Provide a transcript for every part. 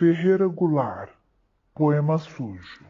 Ferreira Goulart, Poema Sujo.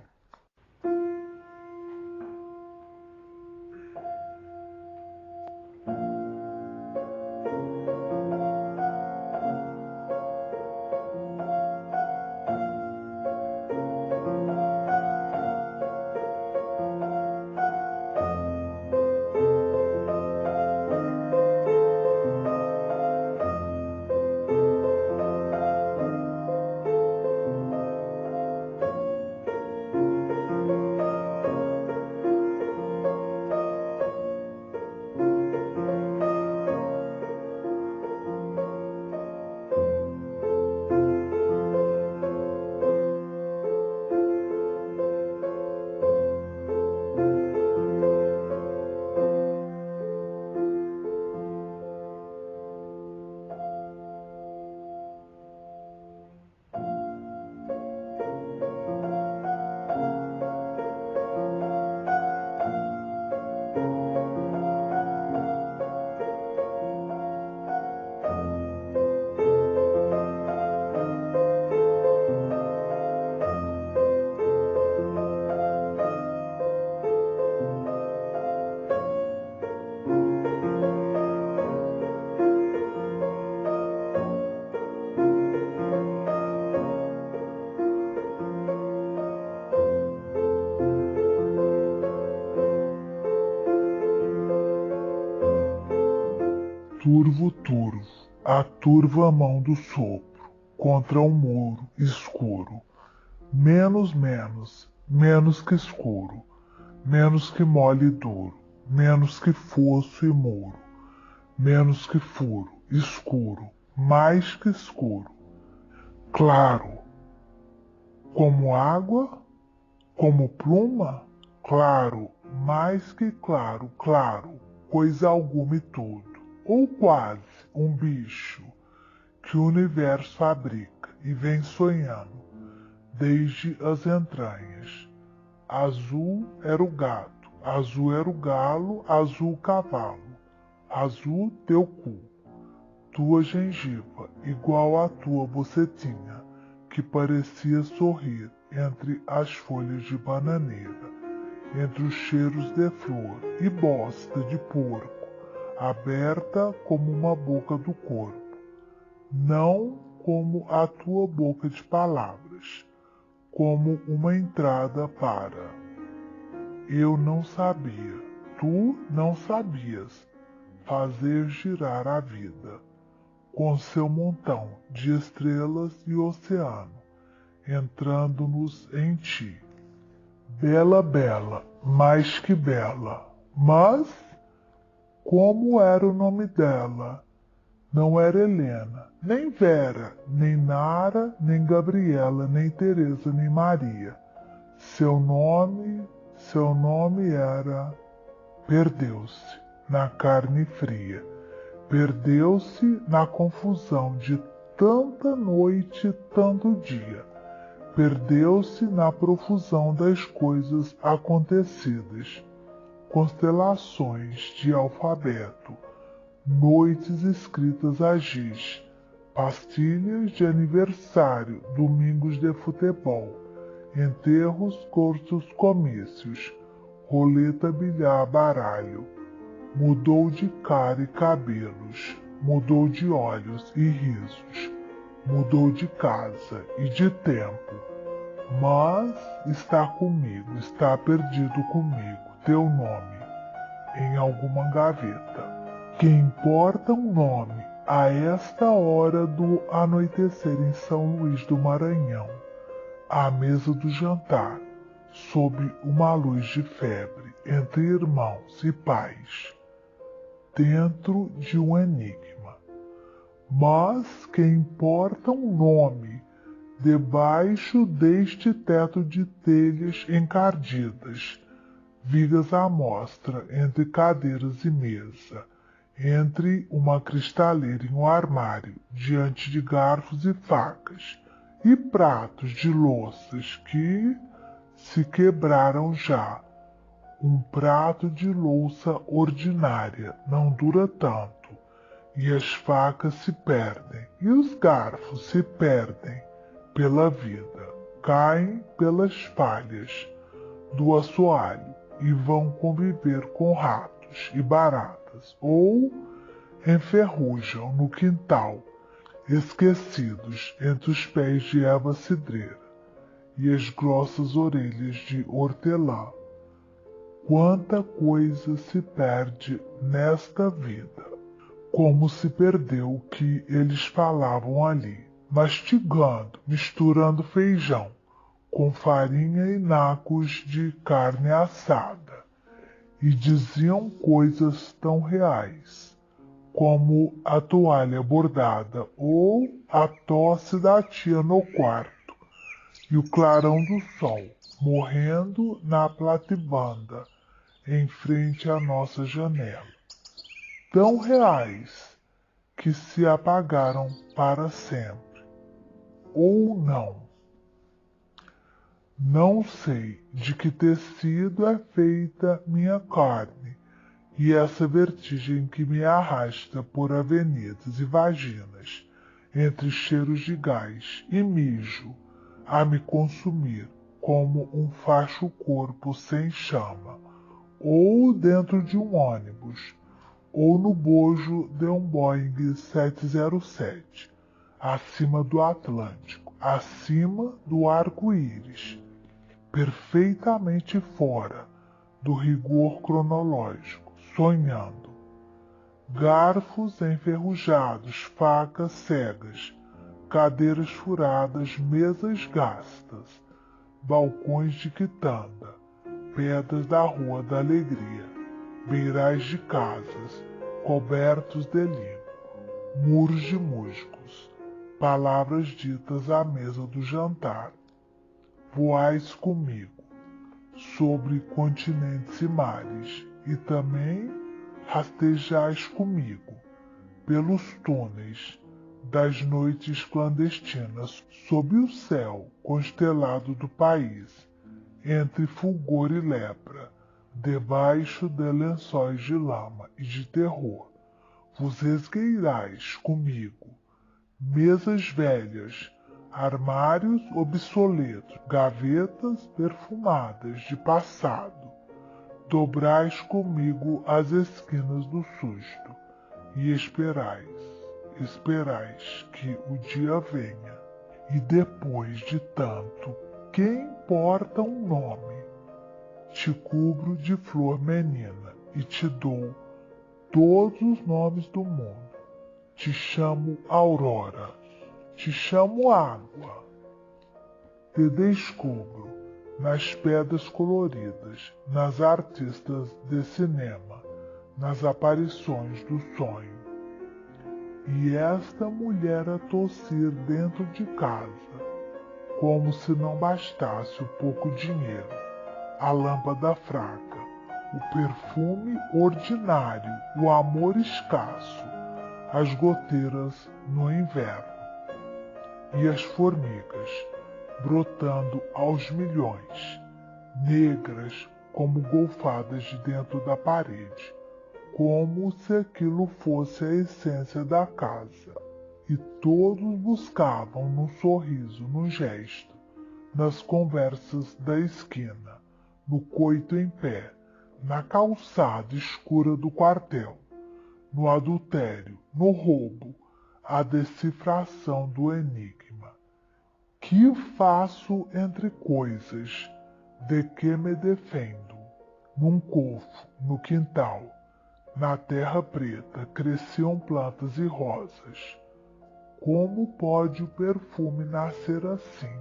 Turvo, turvo, a turva mão do sopro, contra um muro escuro. Menos, menos, menos que escuro, menos que mole e duro, menos que fosso e muro, menos que furo, escuro, mais que escuro. Claro, como água, como pluma, claro, mais que claro, claro, coisa alguma e tudo. Ou quase um bicho que o universo fabrica e vem sonhando desde as entranhas. Azul era o gato, azul era o galo, azul o cavalo, azul teu cu, tua gengiva igual à tua bocetinha, que parecia sorrir entre as folhas de bananeira, entre os cheiros de flor e bosta de porco, aberta como uma boca do corpo, não como a tua boca de palavras, como uma entrada para. Eu não sabia, tu não sabias fazer girar a vida, com seu montão de estrelas e oceano, entrando-nos em ti. Bela, bela, mais que bela, mas como era o nome dela? Não era Helena, nem Vera, nem Nara, nem Gabriela, nem Teresa, nem Maria. Seu nome era... Perdeu-se na carne fria. Perdeu-se na confusão de tanta noite e tanto dia. Perdeu-se na profusão das coisas acontecidas. Constelações de alfabeto, noites escritas a giz, pastilhas de aniversário, domingos de futebol, enterros, cursos, comícios, roleta, bilhar, baralho. Mudou de cara e cabelos, mudou de olhos e risos, mudou de casa e de tempo, mas está comigo, está perdido comigo. Teu nome em alguma gaveta. Que importa um nome a esta hora do anoitecer em São Luís do Maranhão, à mesa do jantar, sob uma luz de febre, entre irmãos e pais, dentro de um enigma. Mas que importa um nome debaixo deste teto de telhas encardidas, vigas à mostra entre cadeiras e mesa, entre uma cristaleira e um armário, diante de garfos e facas, e pratos de louças que se quebraram já. Um prato de louça ordinária não dura tanto, e as facas se perdem, e os garfos se perdem pela vida, caem pelas falhas do assoalho e vão conviver com ratos e baratas, ou enferrujam no quintal, esquecidos entre os pés de erva cidreira e as grossas orelhas de hortelã. Quanta coisa se perde nesta vida, como se perdeu o que eles falavam ali, mastigando, misturando feijão com farinha e nacos de carne assada, e diziam coisas tão reais como a toalha bordada ou a tosse da tia no quarto e o clarão do sol morrendo na platibanda em frente à nossa janela, tão reais que se apagaram para sempre, ou não. Não sei de que tecido é feita minha carne, e essa vertigem que me arrasta por avenidas e vaginas, entre cheiros de gás e mijo, a me consumir como um facho corpo sem chama, ou dentro de um ônibus, ou no bojo de um Boeing 707, acima do Atlântico, acima do arco-íris, perfeitamente fora do rigor cronológico, sonhando. Garfos enferrujados, facas cegas, cadeiras furadas, mesas gastas, balcões de quitanda, pedras da Rua da Alegria, beirais de casas, cobertos de limo, muros de musgos, palavras ditas à mesa do jantar. Voais comigo sobre continentes e mares, e também rastejais comigo pelos túneis das noites clandestinas, sob o céu constelado do país, entre fulgor e lepra, debaixo de lençóis de lama e de terror. Vos esgueirais comigo, mesas velhas, armários obsoletos, gavetas perfumadas de passado. Dobrais comigo as esquinas do susto e esperais que o dia venha. E depois de tanto, quem importa um nome? Te cubro de flor menina e te dou todos os nomes do mundo. Te chamo Aurora, te chamo Água. Te descubro nas pedras coloridas, nas artistas de cinema, nas aparições do sonho. E esta mulher a tossir dentro de casa, como se não bastasse o pouco dinheiro, a lâmpada fraca, o perfume ordinário, o amor escasso, as goteiras no inverno, e as formigas brotando aos milhões, negras como golfadas de dentro da parede, como se aquilo fosse a essência da casa. E todos buscavam no sorriso, no gesto, nas conversas da esquina, no coito em pé, na calçada escura do quartel, no adultério, no roubo, a decifração do enigma. Que faço entre coisas? De que me defendo? Num cofo, no quintal, na terra preta, cresciam plantas e rosas. Como pode o perfume nascer assim?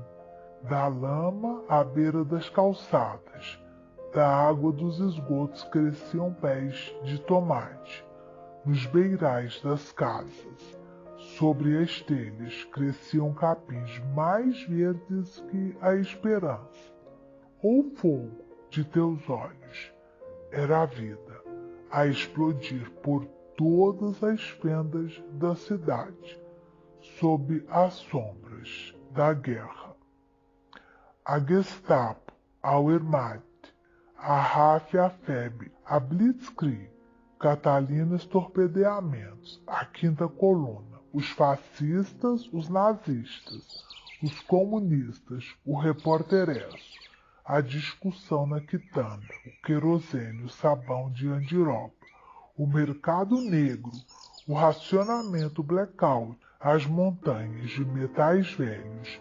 Da lama à beira das calçadas, da água dos esgotos cresciam pés de tomate. Nos beirais das casas, sobre as telhas, cresciam capins mais verdes que a esperança. O fogo de teus olhos era a vida, a explodir por todas as fendas da cidade, sob as sombras da guerra. A Gestapo, a Wehrmacht, a RAF, a FEB, a Blitzkrieg, Catalinas torpedeamentos, a quinta coluna, os fascistas, os nazistas, os comunistas, o repórter Esso, a discussão na quitanda, o querosene, o sabão de Andiroba, o mercado negro, o racionamento blackout, as montanhas de metais velhos,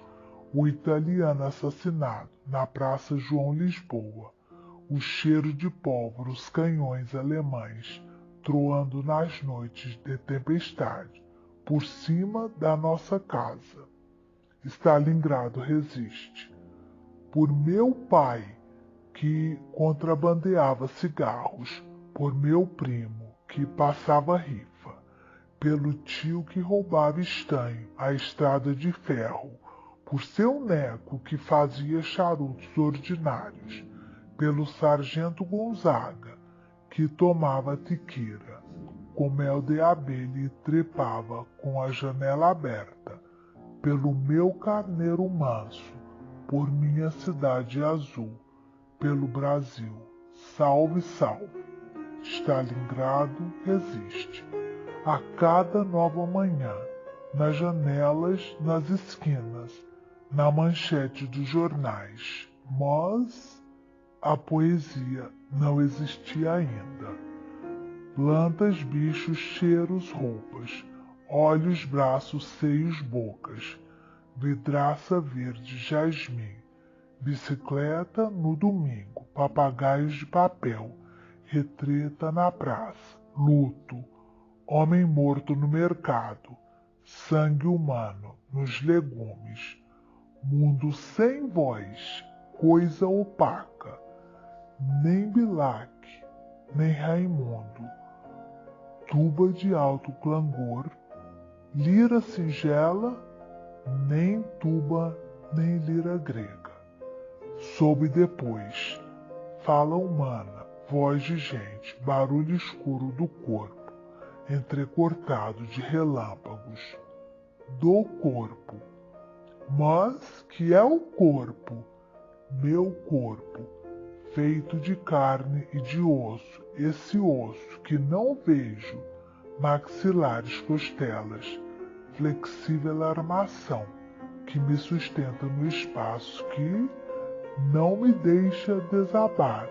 o italiano assassinado na Praça João Lisboa, o cheiro de pólvora, os canhões alemães troando nas noites de tempestade, por cima da nossa casa. Stalingrado resiste. Por meu pai, que contrabandeava cigarros, por meu primo, que passava rifa, pelo tio que roubava estanho à estrada de ferro, por seu neco que fazia charutos ordinários, pelo sargento Gonzaga, que tomava tequila, com mel de abelha e trepava com a janela aberta, pelo meu carneiro manso, por minha cidade azul, pelo Brasil, salve, salve. Stalingrado resiste. A cada nova manhã, nas janelas, nas esquinas, na manchete dos jornais, mas a poesia não existia ainda. Plantas, bichos, cheiros, roupas, olhos, braços, seios, bocas, vidraça verde, jasmim, bicicleta no domingo, papagaios de papel, retreta na praça, luto, homem morto no mercado, sangue humano nos legumes, mundo sem voz, coisa opaca, nem Bilac, nem Raimundo, tuba de alto clangor, lira singela, nem tuba, nem lira grega. Soube depois, fala humana, voz de gente, barulho escuro do corpo, entrecortado de relâmpagos, do corpo. Mas que é o corpo, meu corpo, feito de carne e de osso, esse osso que não vejo, maxilares, costelas, flexível armação, que me sustenta no espaço, que não me deixa desabar,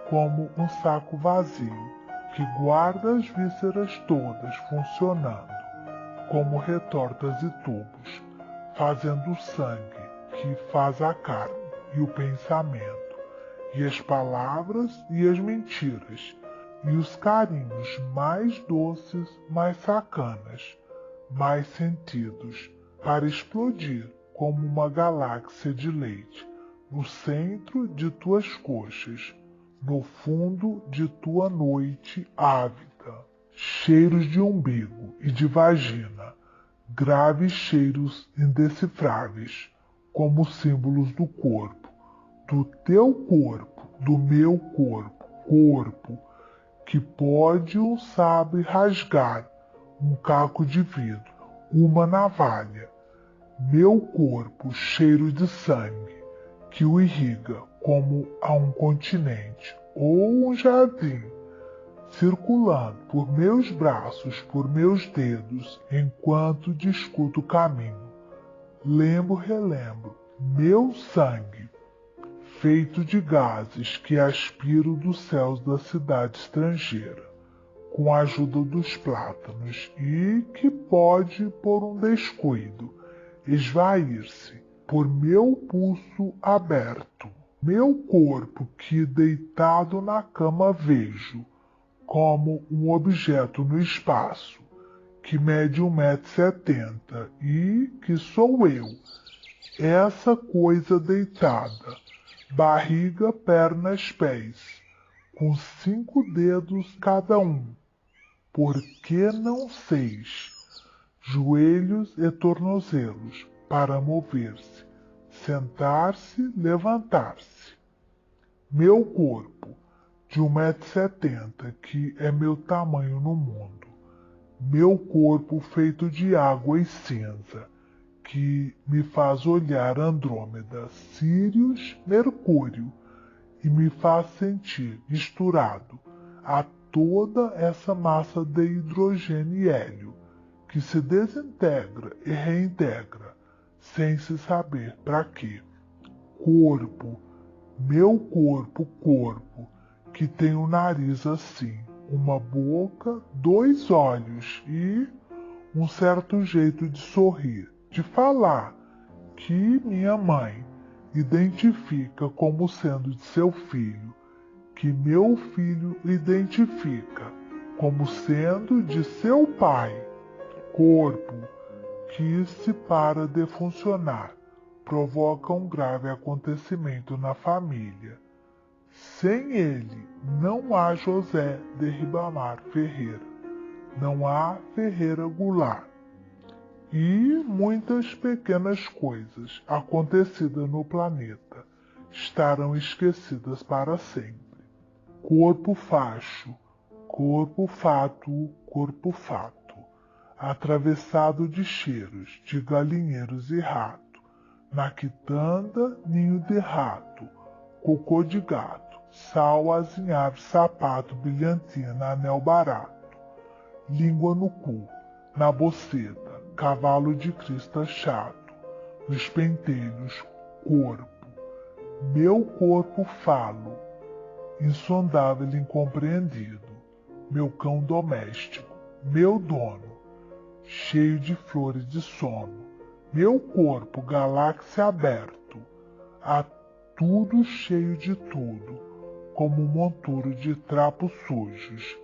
como um saco vazio, que guarda as vísceras todas funcionando, como retortas e tubos, fazendo o sangue, que faz a carne e o pensamento, e as palavras e as mentiras, e os carinhos mais doces, mais sacanas, mais sentidos, para explodir como uma galáxia de leite, no centro de tuas coxas, no fundo de tua noite ávida. Cheiros de umbigo e de vagina, graves cheiros indecifráveis, como símbolos do corpo, do teu corpo, do meu corpo, corpo, que pode um sabre rasgar, um caco de vidro, uma navalha. Meu corpo cheiro de sangue, que o irriga como a um continente ou um jardim, circulando por meus braços, por meus dedos, enquanto discuto o caminho. Lembro, relembro, meu sangue, feito de gases que aspiro dos céus da cidade estrangeira, com a ajuda dos plátanos, e que pode, por um descuido, esvair-se por meu pulso aberto. Meu corpo que deitado na cama vejo, como um objeto no espaço, que mede 1,70 m e que sou eu, essa coisa deitada, barriga, pernas, pés, com 5 dedos cada um, por que não 6, joelhos e tornozelos, para mover-se, sentar-se, levantar-se. Meu corpo, de 1,70 m, que é meu tamanho no mundo. Meu corpo feito de água e cinza, que me faz olhar Andrômeda, Sírius, Mercúrio, e me faz sentir misturado a toda essa massa de hidrogênio e hélio, que se desintegra e reintegra, sem se saber para quê. Corpo, meu corpo, corpo, que tem um nariz assim, uma boca, 2 olhos e um certo jeito de sorrir, de falar, que minha mãe identifica como sendo de seu filho, que meu filho identifica como sendo de seu pai. Corpo que, se para de funcionar, provoca um grave acontecimento na família. Sem ele, não há José de Ribamar Ferreira, não há Ferreira Goulart. E muitas pequenas coisas acontecidas no planeta estarão esquecidas para sempre. Corpo facho, corpo fátuo, corpo fato, atravessado de cheiros de galinheiros e rato, na quitanda ninho de rato, cocô de gato, sal, azinhave, sapato, brilhantina, anel barato, língua no cu, na boceta, cavalo de crista chato, nos pentelhos, corpo, meu corpo falo, insondável e incompreendido, meu cão doméstico, meu dono, cheio de flores de sono, meu corpo, galáxia aberto, a tudo cheio de tudo, como um monturo de trapos sujos,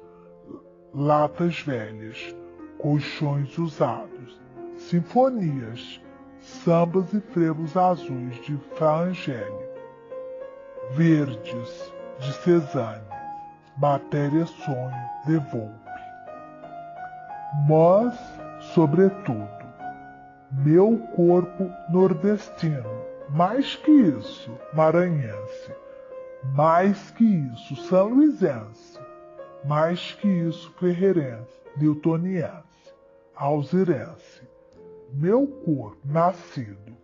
latas velhas, colchões usados, sinfonias, sambas e frevos azuis de Fra Angélico, verdes de Cezanne, matéria sonho de Volpe. Mas, sobretudo, meu corpo nordestino, mais que isso, maranhense, mais que isso, sanluisense, mais que isso, ferreirense, newtoniense, alzirense, meu corpo nascido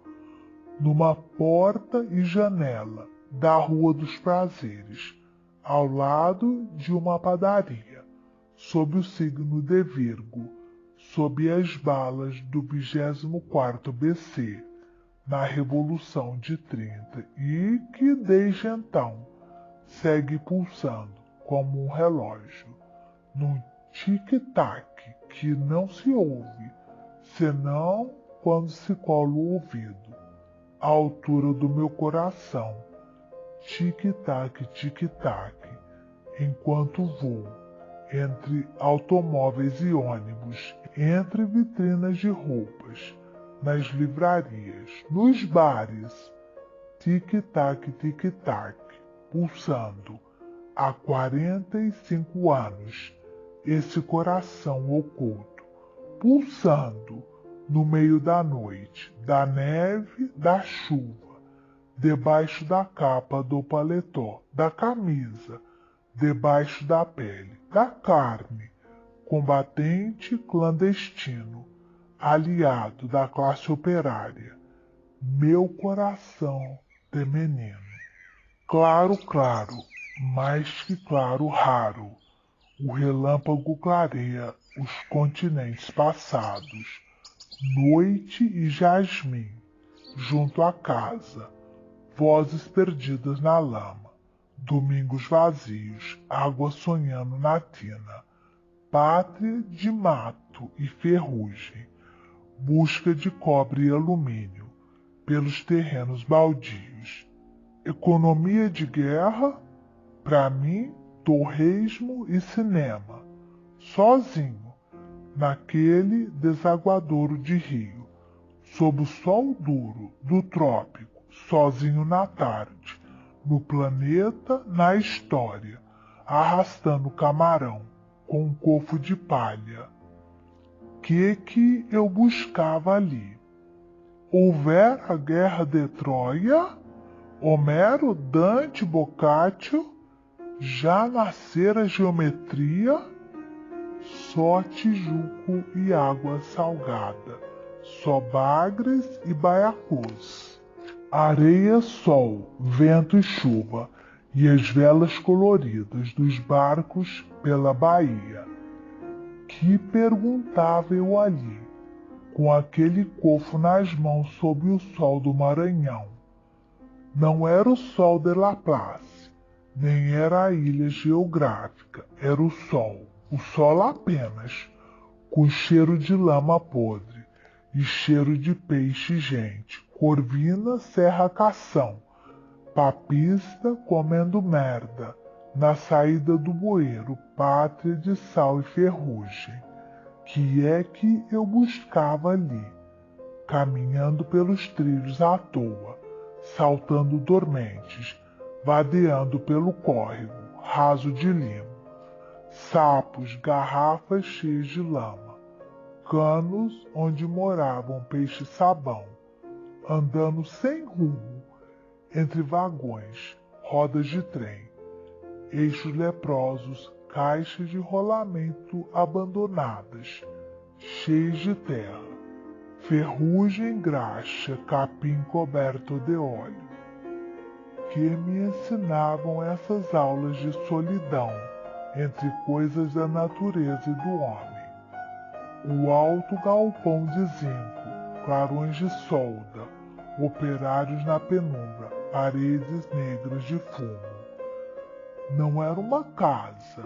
numa porta e janela da Rua dos Prazeres, ao lado de uma padaria, sob o signo de Virgo, sob as balas do 24º BC, na Revolução de 30, e que desde então segue pulsando como um relógio, num tic-tac que não se ouve, senão quando se cola o ouvido, à altura do meu coração. Tic-tac, tic-tac, enquanto vou entre automóveis e ônibus, entre vitrinas de roupas, nas livrarias, nos bares. Tic-tac, tic-tac, pulsando há 45 anos, esse coração oculto, pulsando no meio da noite, da neve, da chuva, debaixo da capa do paletó, da camisa, debaixo da pele, da carne, combatente clandestino, aliado da classe operária, meu coração de menino. Claro, claro, mais que claro, raro, o relâmpago clareia os continentes passados, noite e jasmim, junto à casa, vozes perdidas na lama, domingos vazios, água sonhando na tina, pátria de mato e ferrugem, busca de cobre e alumínio pelos terrenos baldios, economia de guerra, para mim, torresmo e cinema, sozinho, naquele desaguadouro de rio, sob o sol duro do trópico, sozinho na tarde, no planeta, na história, arrastando camarão com um cofo de palha. Que eu buscava ali? Houver a guerra de Troia? Homero, Dante, Boccaccio? Já nascera a geometria? Só Tijuco e água salgada, só bagres e baiacus, areia, sol, vento e chuva, e as velas coloridas dos barcos pela baía. Que perguntava eu ali? com aquele cofo nas mãos sob o sol do Maranhão. Não era o sol de Laplace, nem era a ilha geográfica, era o sol apenas, com cheiro de lama podre e cheiro de peixe e gente, corvina, serra-cação, papista comendo merda, na saída do bueiro, pátria de sal e ferrugem. Que é que eu buscava ali, caminhando pelos trilhos à toa, saltando dormentes, vadeando pelo córrego, raso de limo, sapos, garrafas cheias de lama, canos onde moravam peixe-sabão, andando sem rumo, entre vagões, rodas de trem, eixos leprosos, caixas de rolamento abandonadas, cheias de terra, ferrugem, graxa, capim coberto de óleo, que me ensinavam essas aulas de solidão entre coisas da natureza e do homem. O alto galpão de zinco, clarões de solda, operários na penumbra, paredes negras de fumo. Não era uma casa.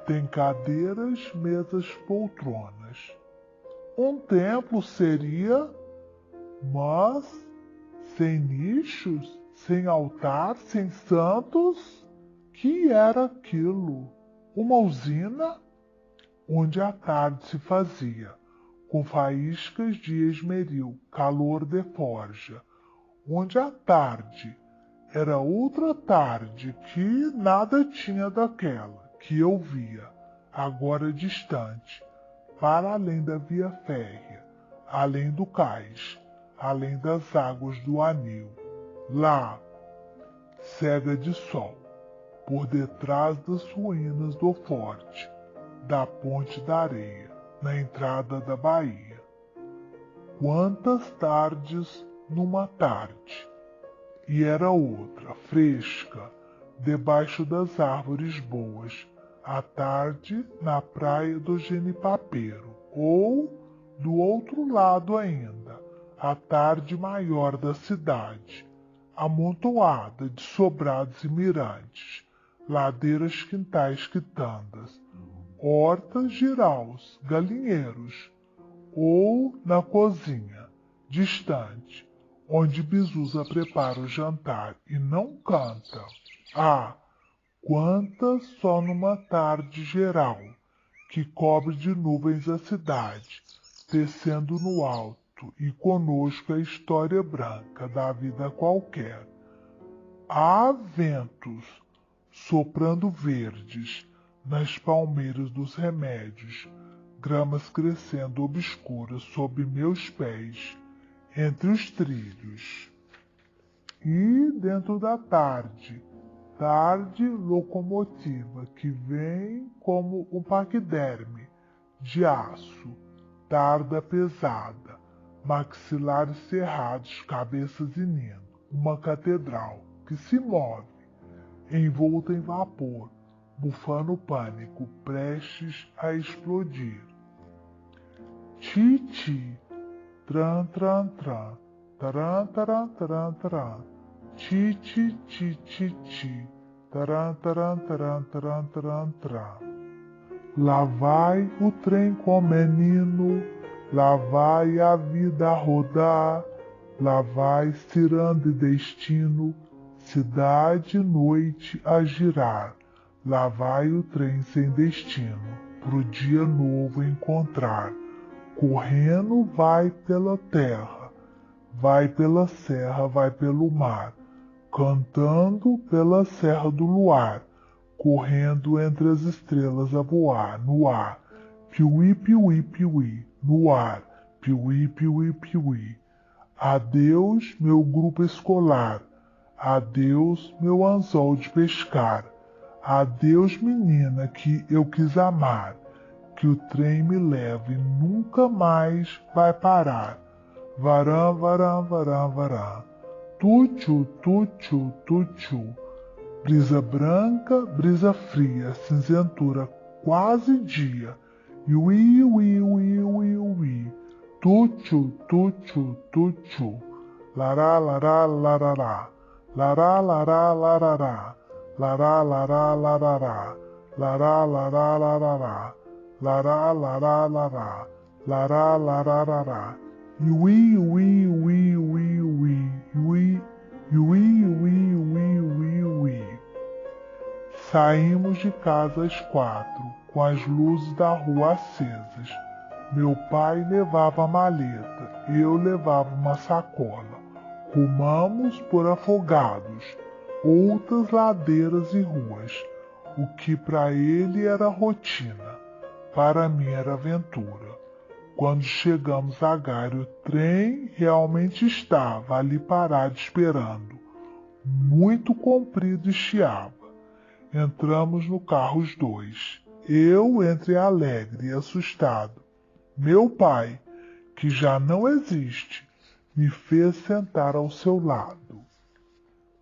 Tem cadeiras, mesas, poltronas. Um templo seria, mas sem nichos, sem altar, sem santos. Que era aquilo? Uma usina onde a tarde se fazia, com faíscas de esmeril, calor de forja, onde a tarde era outra tarde que nada tinha daquela que eu via, agora distante, para além da via férrea, além do cais, além das águas do anil. Lá, cega de sol, por detrás das ruínas do forte, da ponte da areia, na entrada da baía. Quantas tardes numa tarde! E era outra, fresca, debaixo das árvores boas, à tarde na praia do Genipapeiro, ou, do outro lado ainda, a tarde maior da cidade, amontoada de sobrados e mirantes, ladeiras, quintais, quitandas, hortas, giraus, galinheiros, ou na cozinha, distante, onde Bizusa prepara o jantar e não canta. Ah, quantas só numa tarde geral, que cobre de nuvens a cidade, descendo no alto, e conosco a história branca da vida qualquer. Há ventos soprando verdes nas palmeiras dos remédios, gramas crescendo obscuras sob meus pés, entre os trilhos. E dentro da tarde locomotiva que vem como um paquiderme de aço, tarda pesada, maxilares cerrados, cabeças inindo, uma catedral que se move, envolta em vapor, bufando pânico, prestes a explodir. Ti-ti, tran, tran, tran, taran, taran, taran, taran, ti-ti, ti-ti, ti, taran, taran, taran, taran, taran, taran. Lá vai o trem com o menino, lá vai a vida a rodar, lá vai ciranda e destino, cidade e noite a girar, lá vai o trem sem destino, pro dia novo encontrar. Correndo vai pela terra, vai pela serra, vai pelo mar, cantando pela serra do luar, correndo entre as estrelas a voar, no ar, piuí, piuí, piuí, no ar, piuí, piuí, piuí. Adeus, meu grupo escolar, adeus, meu anzol de pescar, adeus, menina que eu quis amar, que o trem me leva e nunca mais vai parar. Varam, varam, varam, varam. Tuchu, tuchu, tuchu. Brisa branca, brisa fria, cinzentura, quase dia, Iui, ui, ui, ui, ui. Tuchu, tuchu, tuchu. Lará, lará, larará. Lará, lará, larará. Lará, lará, larará. Lará, lará, larará. Lará, lará, lará. Lará, lará, lará. Iui, ui, ui, ui, ui. Iui, iui, ui, ui, ui, ui. Saímos de casa às 4, com as luzes da rua acesas. Meu pai levava a maleta, eu levava uma sacola. Rumamos por afogados, outras ladeiras e ruas. O que para ele era rotina, para mim era aventura. Quando chegamos a Gare, o trem realmente estava ali parado esperando. Muito comprido e chiava. Entramos no carro os dois. Eu entre alegre e assustado. Meu pai, que já não existe, me fez sentar ao seu lado.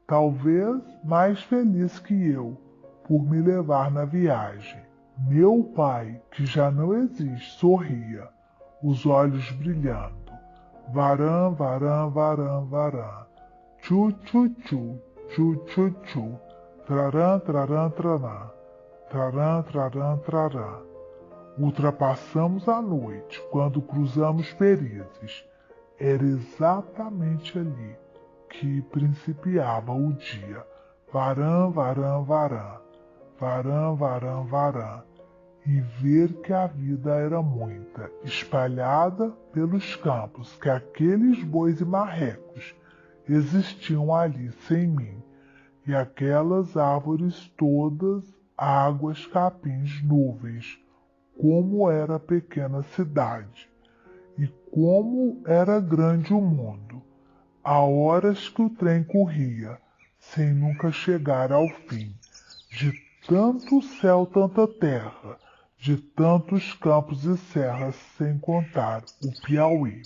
Talvez mais feliz que eu, por me levar na viagem. Meu pai, que já não existe, sorria, os olhos brilhando. Varam, varam, varam, varam. Tchu, tchu, tchu, tchu, tchu, tchu. Traram, traram, traram. Traram, traram, traram. Ultrapassamos a noite quando cruzamos Perizes. Era exatamente ali que principiava o dia. Varam, varam, varam. Varam, varam, varam. E ver que a vida era muita, espalhada pelos campos, que aqueles bois e marrecos existiam ali sem mim, e aquelas árvores todas, águas, capins, nuvens, como era a pequena cidade, e como era grande o mundo. Há horas que o trem corria, sem nunca chegar ao fim, de tanto céu, tanta terra, de tantos campos e serras, sem contar o Piauí.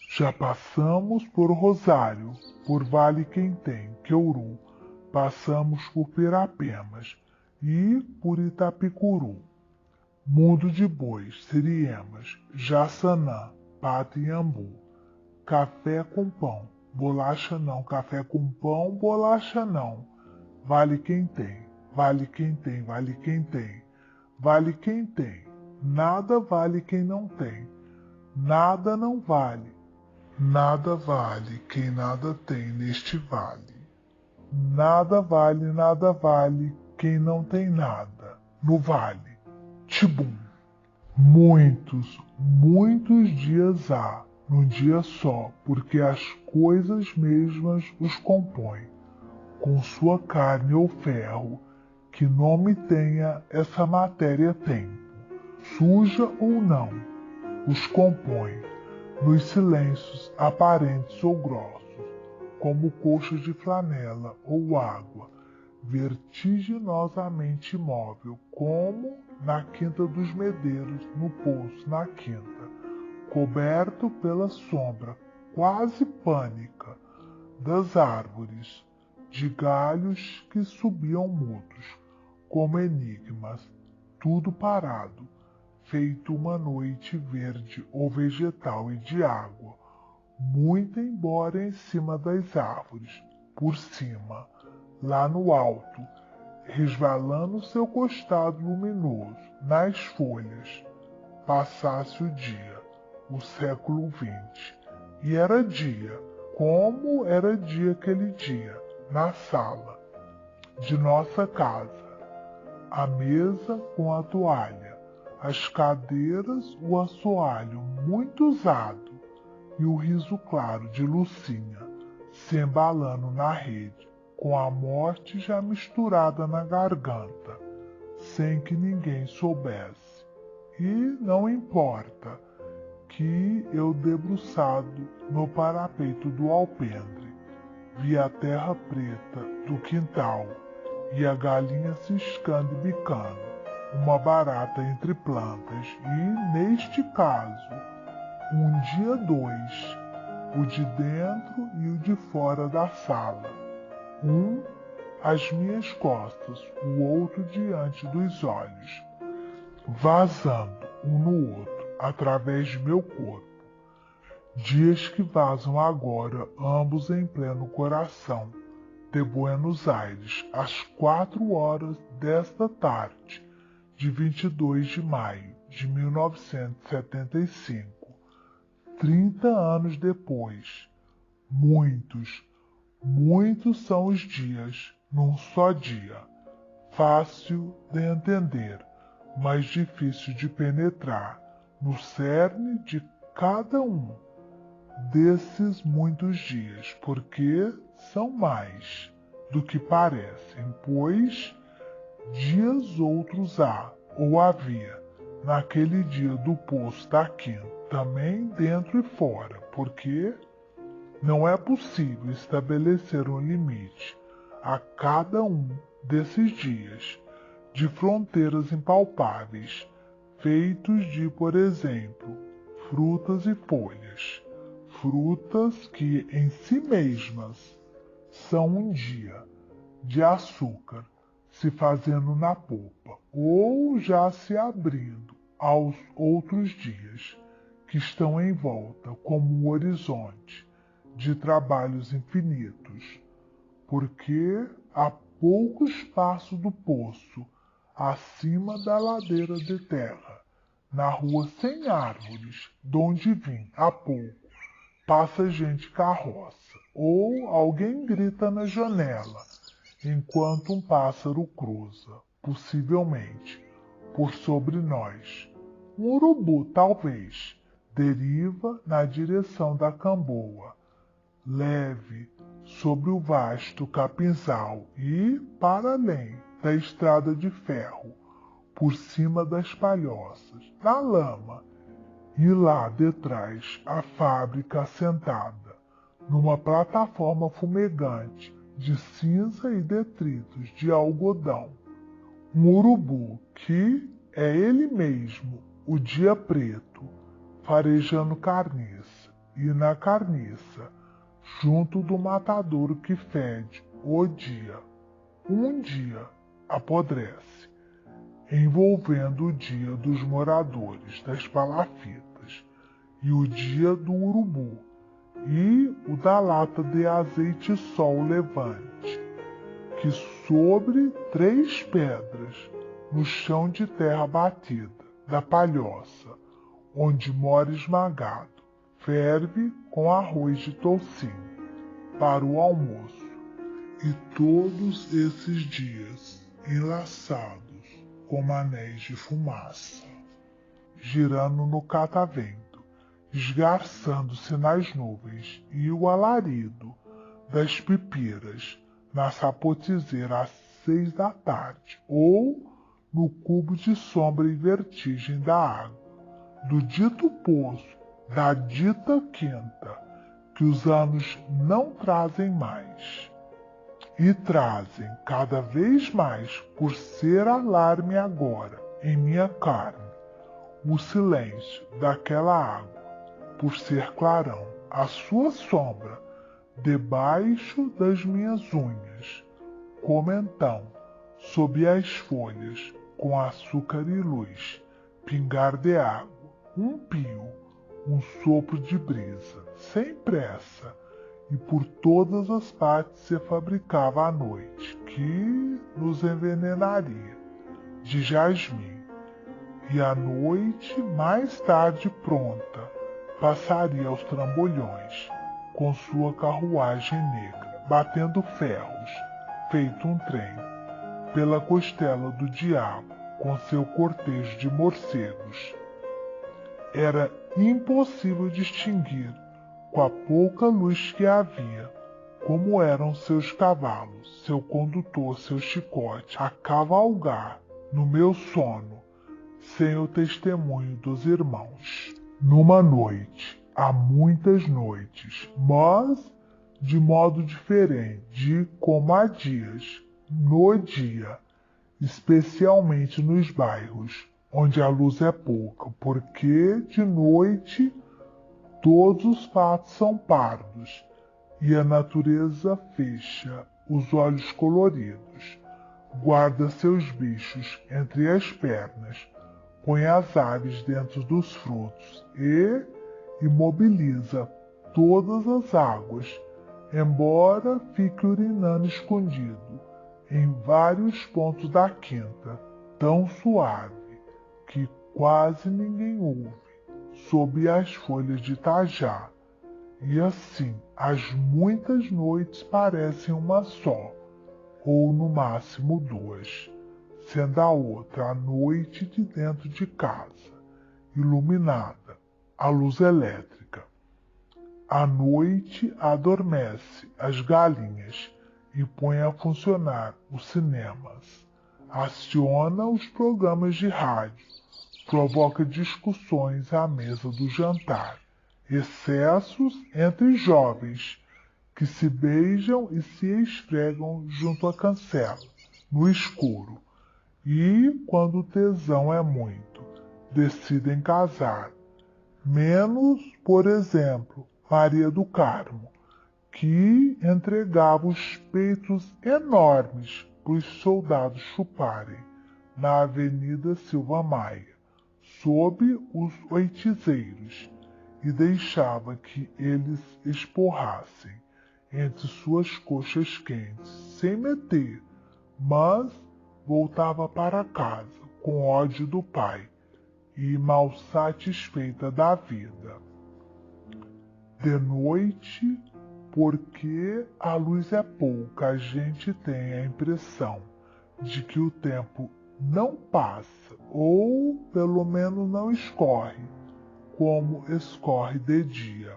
Já passamos por Rosário, por Vale Quem-Tem, Queuru, passamos por Pirapemas e por Itapicuru. Mundo de Bois, Siriemas, Jaçanã, Pato e Ambu. Café com pão, bolacha não, café com pão, bolacha não. Vale quem tem, vale quem tem, vale quem tem. Vale quem tem, nada vale quem não tem. Nada não vale, nada vale quem nada tem neste vale. Nada vale quem não tem nada no vale. Tibum. Muitos, muitos dias há num dia só, porque as coisas mesmas os compõem, com sua carne ou ferro, que nome tenha essa matéria-tempo, suja ou não, os compõe, nos silêncios aparentes ou grossos, como coxas de flanela ou água, vertiginosamente imóvel, como na quinta dos medeiros, no poço, na quinta, coberto pela sombra quase pânica das árvores, de galhos que subiam mudos, como enigmas, tudo parado, feito uma noite verde ou vegetal e de água, muito embora em cima das árvores, por cima, lá no alto, resvalando seu costado luminoso nas folhas, passasse o dia, o século XX. E era dia, como era dia aquele dia, na sala de nossa casa, a mesa com a toalha, as cadeiras, o assoalho muito usado e o riso claro de Lucinha se embalando na rede, com a morte já misturada na garganta, sem que ninguém soubesse. E não importa que eu debruçado no parapeito do alpendre, vi a terra preta do quintal e a galinha ciscando e bicando, uma barata entre plantas e, neste caso, um dia dois, o de dentro e o de fora da sala, um às minhas costas, o outro diante dos olhos, vazando um no outro, através de meu corpo. Dias que vazam agora, ambos em pleno coração de Buenos Aires, às 4 horas desta tarde, de 22 de maio de 1975. 30 anos depois. Muitos são os dias num só dia. Fácil de entender, mas difícil de penetrar no cerne de cada um desses muitos dias, porque são mais do que parecem, pois dias outros há, ou havia, naquele dia do poço da quinta, também dentro e fora, porque não é possível estabelecer um limite a cada um desses dias, de fronteiras impalpáveis, feitos de, por exemplo, frutas e folhas. Frutas que em si mesmas são um dia de açúcar se fazendo na polpa, ou já se abrindo aos outros dias que estão em volta como um horizonte de trabalhos infinitos, porque há pouco espaço do poço acima da ladeira de terra, na rua sem árvores, donde vim há pouco, passa gente carroça, ou alguém grita na janela, enquanto um pássaro cruza, possivelmente, por sobre nós. Um urubu, talvez, deriva na direção da Camboa, leve sobre o vasto capinzal e, para além da estrada de ferro, por cima das palhoças, na lama, e lá detrás a fábrica assentada, numa plataforma fumegante de cinza e detritos de algodão. Um urubu que é ele mesmo, o dia preto, farejando carniça, e na carniça, junto do matadouro que fede o dia. Um dia apodrece, envolvendo o dia dos moradores das palafitas, e o dia do urubu, e o da lata de azeite sol levante, que sobre 3 pedras, no chão de terra batida, da palhoça, onde mora esmagado, ferve com arroz de toucinho, para o almoço. E todos esses dias enlaçados como anéis de fumaça, girando no catavento, esgarçando-se nas nuvens, e o alarido das pipiras na sapotizeira às 6 da tarde, ou no cubo de sombra e vertigem da água, do dito poço, da dita quinta, que os anos não trazem mais. E trazem cada vez mais, por ser alarme agora em minha carne, o silêncio daquela água, por ser clarão, a sua sombra debaixo das minhas unhas, como então, sob as folhas, com açúcar e luz, pingar de água, um pio, um sopro de brisa, sem pressa, e por todas as partes se fabricava a noite, que nos envenenaria, de jasmim, e a noite, mais tarde pronta, passaria aos trambolhões, com sua carruagem negra, batendo ferros, feito um trem, pela costela do diabo, com seu cortejo de morcegos. Era impossível distinguir, com a pouca luz que havia, como eram seus cavalos, seu condutor, seu chicote, a cavalgar no meu sono, sem o testemunho dos irmãos. Numa noite, há muitas noites, mas de modo diferente de como há dias, no dia, especialmente nos bairros, onde a luz é pouca, porque de noite todos os fatos são pardos e a natureza fecha os olhos coloridos, guarda seus bichos entre as pernas, põe as aves dentro dos frutos e imobiliza todas as águas, embora fique urinando escondido em vários pontos da quinta, tão suave que quase ninguém ouve, sob as folhas de tajá. E assim, as muitas noites parecem uma só, ou no máximo duas, sendo a outra a noite de dentro de casa, iluminada, a luz elétrica. À noite adormece as galinhas e põe a funcionar os cinemas, aciona os programas de rádio, provoca discussões à mesa do jantar, excessos entre jovens que se beijam e se esfregam junto à cancela, no escuro, e, quando o tesão é muito, decidem casar. Menos, por exemplo, Maria do Carmo, que entregava os peitos enormes para os soldados chuparem na Avenida Silva Maia, sob os oitizeiros, e deixava que eles esporrassem entre suas coxas quentes, sem meter, mas voltava para casa com ódio do pai e mal satisfeita da vida. De noite, porque a luz é pouca, a gente tem a impressão de que o tempo não passa, ou pelo menos não escorre, como escorre de dia,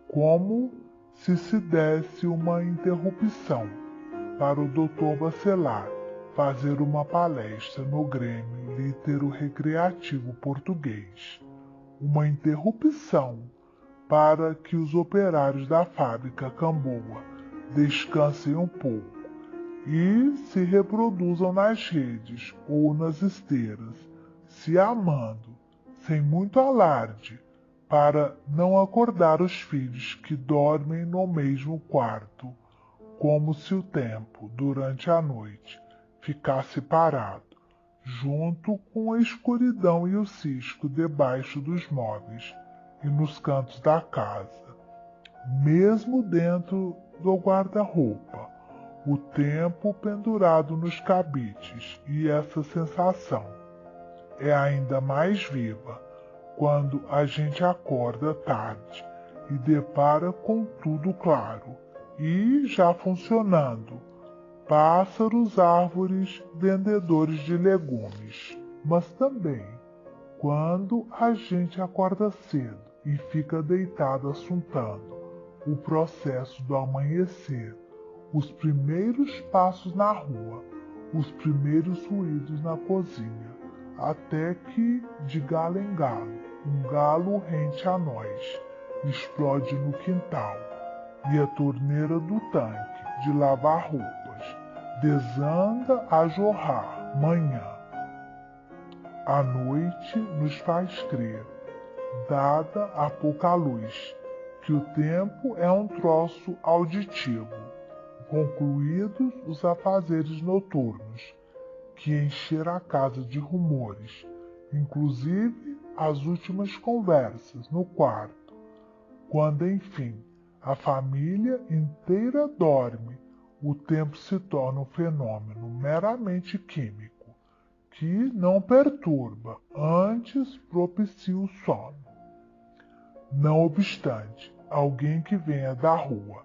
como se desse uma interrupção para o Dr. Bacelar fazer uma palestra no Grêmio Litero-Recreativo Português, uma interrupção para que os operários da fábrica Camboa descansem um pouco e se reproduzam nas redes ou nas esteiras, se amando, sem muito alarde, para não acordar os filhos que dormem no mesmo quarto, como se o tempo, durante a noite, ficasse parado, junto com a escuridão e o cisco debaixo dos móveis e nos cantos da casa, mesmo dentro do guarda-roupa, o tempo pendurado nos cabides, e essa sensação é ainda mais viva quando a gente acorda tarde e depara com tudo claro e já funcionando, pássaros, árvores, vendedores de legumes, mas também quando a gente acorda cedo e fica deitado assuntando o processo do amanhecer, os primeiros passos na rua, os primeiros ruídos na cozinha, até que, de galo em galo, um galo rente a nós, explode no quintal, e a torneira do tanque de lavar roupas desanda a jorrar manhã. A noite nos faz crer, dada a pouca luz, que o tempo é um troço auditivo, concluídos os afazeres noturnos, que encheram a casa de rumores, inclusive as últimas conversas no quarto, quando, enfim, a família inteira dorme, o tempo se torna um fenômeno meramente químico, que não perturba, antes propicia o sono. Não obstante, alguém que venha da rua,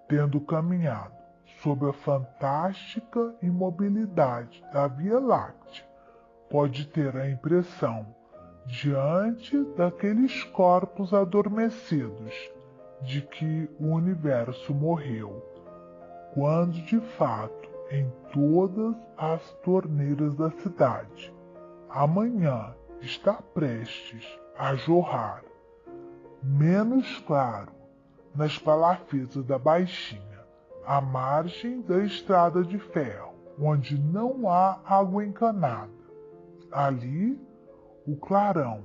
tendo caminhado sob a fantástica imobilidade da Via Láctea, pode ter a impressão, diante daqueles corpos adormecidos, de que o universo morreu, quando de fato, em todas as torneiras da cidade, amanhã está prestes a jorrar, menos claro, nas palafitas da Baixinha, à margem da estrada de ferro, onde não há água encanada. Ali, o clarão,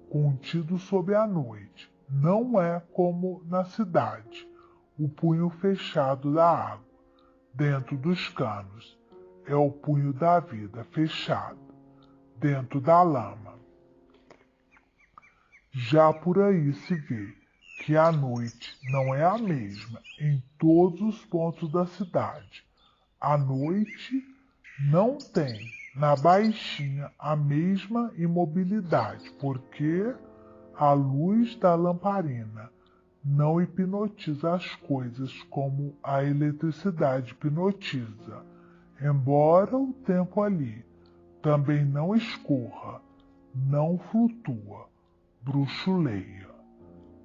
contido sob a noite, não é como na cidade, o punho fechado da água, dentro dos canos, é o punho da vida fechado, dentro da lama. Já por aí se vê que a noite não é a mesma em todos os pontos da cidade. A noite não tem na Baixinha a mesma imobilidade, porque a luz da lamparina não hipnotiza as coisas como a eletricidade hipnotiza, embora o tempo ali também não escorra, não flutua, bruxuleia,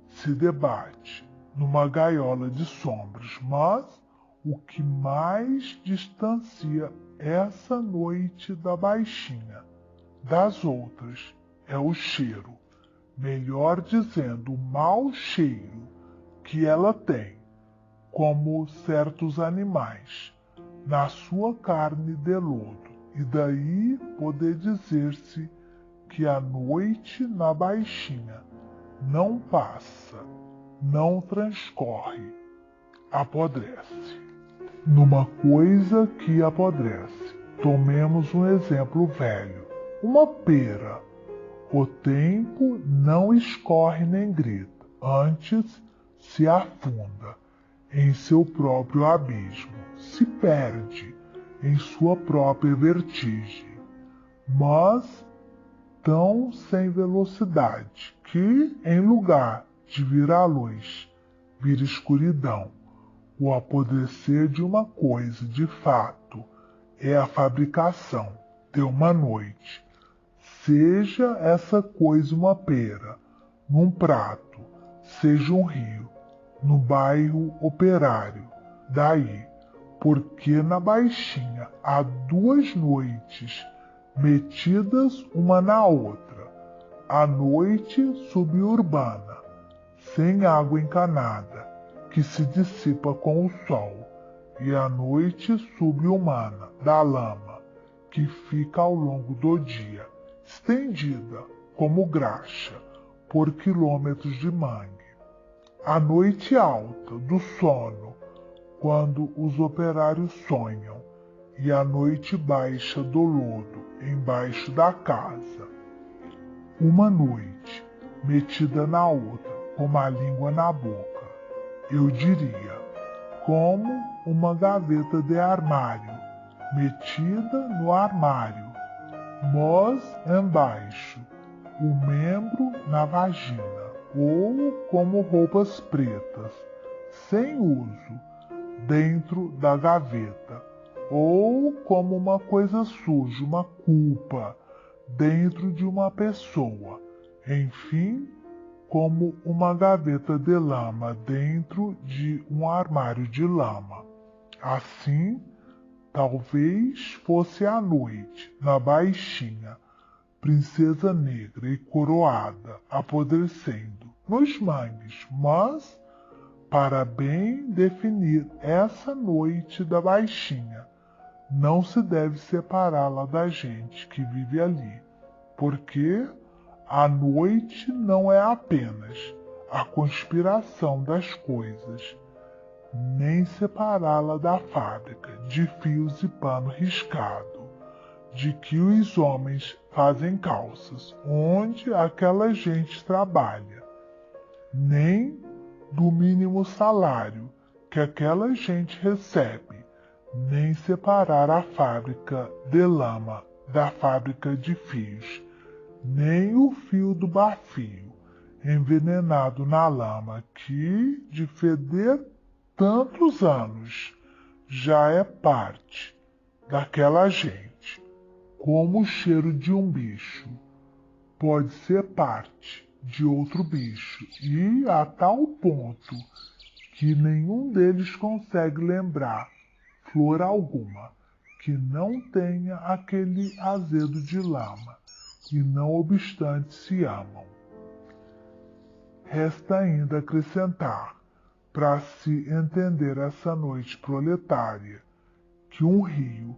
se debate numa gaiola de sombras, mas o que mais distancia essa noite da Baixinha das outras é o cheiro, melhor dizendo, o mau cheiro que ela tem, como certos animais, na sua carne de lodo, e daí poder dizer-se que a noite na Baixinha não passa, não transcorre, apodrece. Numa coisa que apodrece, tomemos um exemplo velho, uma pera. O tempo não escorre nem grita, antes se afunda em seu próprio abismo, se perde em sua própria vertigem, mas tão sem velocidade que, em lugar de vir a luz, vir escuridão. O apodrecer de uma coisa, de fato, é a fabricação de uma noite. Seja essa coisa uma pera, num prato, seja um rio, no bairro operário. Daí, porque na Baixinha há duas noites metidas uma na outra, a noite suburbana, sem água encanada, que se dissipa com o sol, e a noite subhumana da lama, que fica ao longo do dia, estendida como graxa por quilômetros de mangue. A noite alta do sono, quando os operários sonham, e a noite baixa do lodo embaixo da casa. Uma noite metida na outra, como a língua na boca, eu diria, como uma gaveta de armário, metida no armário, mas embaixo, o membro na vagina, ou como roupas pretas, sem uso, dentro da gaveta, ou como uma coisa suja, uma culpa, dentro de uma pessoa, enfim, como uma gaveta de lama dentro de um armário de lama. Assim, talvez fosse a noite, na Baixinha, princesa negra e coroada, apodrecendo nos mangues, mas, para bem definir essa noite da Baixinha, não se deve separá-la da gente que vive ali, porque a noite não é apenas a conspiração das coisas, nem separá-la da fábrica de fios e pano riscado, de que os homens fazem calças, onde aquela gente trabalha, nem do mínimo salário que aquela gente recebe, nem separar a fábrica de lama da fábrica de fios, nem o fio do bafio envenenado na lama que, de feder tantos anos, já é parte daquela gente, como o cheiro de um bicho pode ser parte de outro bicho, e a tal ponto que nenhum deles consegue lembrar flor alguma que não tenha aquele azedo de lama, e não obstante se amam. Resta ainda acrescentar, para se entender essa noite proletária, que um rio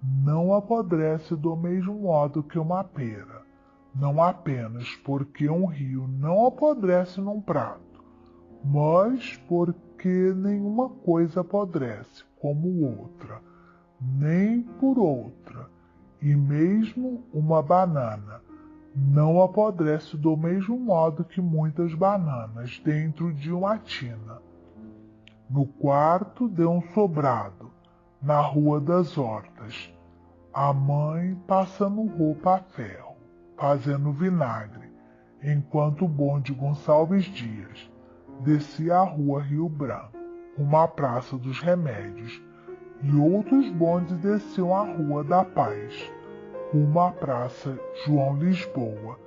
não apodrece do mesmo modo que uma pera, não apenas porque um rio não apodrece num prato, mas porque nenhuma coisa apodrece como outra, nem por outra, e mesmo uma banana não apodrece do mesmo modo que muitas bananas dentro de uma tina. No quarto de um sobrado, na Rua das Hortas, a mãe passando roupa a ferro, fazendo vinagre, enquanto o bonde Gonçalves Dias descia a Rua Rio Branco, uma praça dos remédios, e outros bondes desciam a Rua da Paz, uma praça João Lisboa,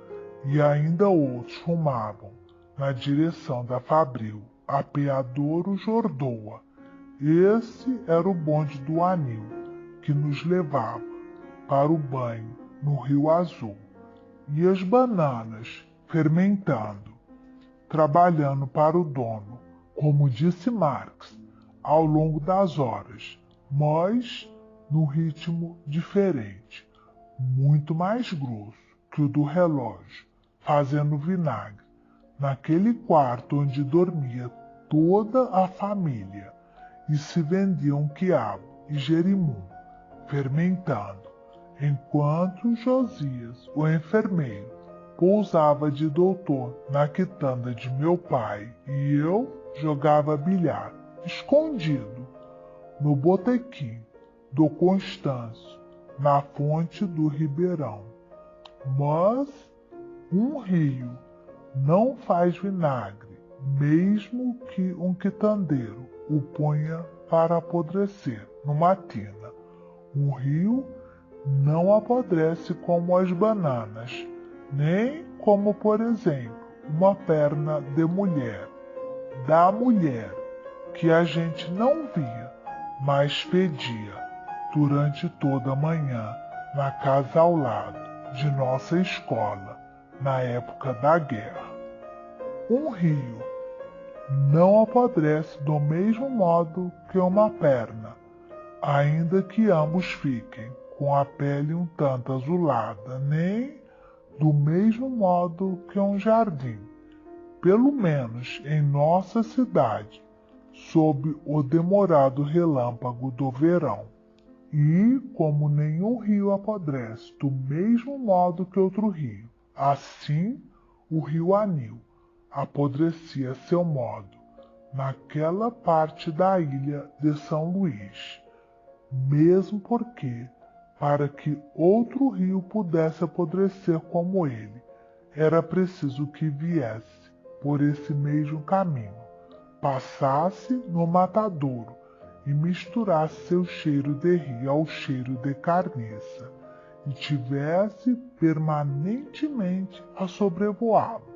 e ainda outros rumavam na direção da Fabril, Apeadouro Jordoa. Esse era o bonde do Anil, que nos levava para o banho no Rio Azul, e as bananas fermentando, trabalhando para o dono, como disse Marx, ao longo das horas, mas num ritmo diferente, muito mais grosso que o do relógio, fazendo vinagre, naquele quarto onde dormia toda a família e se vendiam quiabo e jerimum, fermentando, enquanto Josias, o enfermeiro, pousava de doutor na quitanda de meu pai e eu jogava bilhar, escondido, no botequim do Constâncio, na fonte do Ribeirão. Mas um rio não faz vinagre, mesmo que um quitandeiro o ponha para apodrecer numa tina. Um rio não apodrece como as bananas, nem como, por exemplo, uma perna de mulher, da mulher, que a gente não via, mas pedia durante toda a manhã na casa ao lado de nossa escola, na época da guerra. Um rio não apodrece do mesmo modo que uma perna, ainda que ambos fiquem com a pele um tanto azulada, nem do mesmo modo que um jardim, pelo menos em nossa cidade, sob o demorado relâmpago do verão. E, como nenhum rio apodrece do mesmo modo que outro rio, assim o rio Anil apodrecia a seu modo naquela parte da ilha de São Luís, mesmo porque, para que outro rio pudesse apodrecer como ele, era preciso que viesse por esse mesmo caminho, passasse no matadouro e misturasse seu cheiro de rio ao cheiro de carniça, e tivesse permanentemente a sobrevoá-lo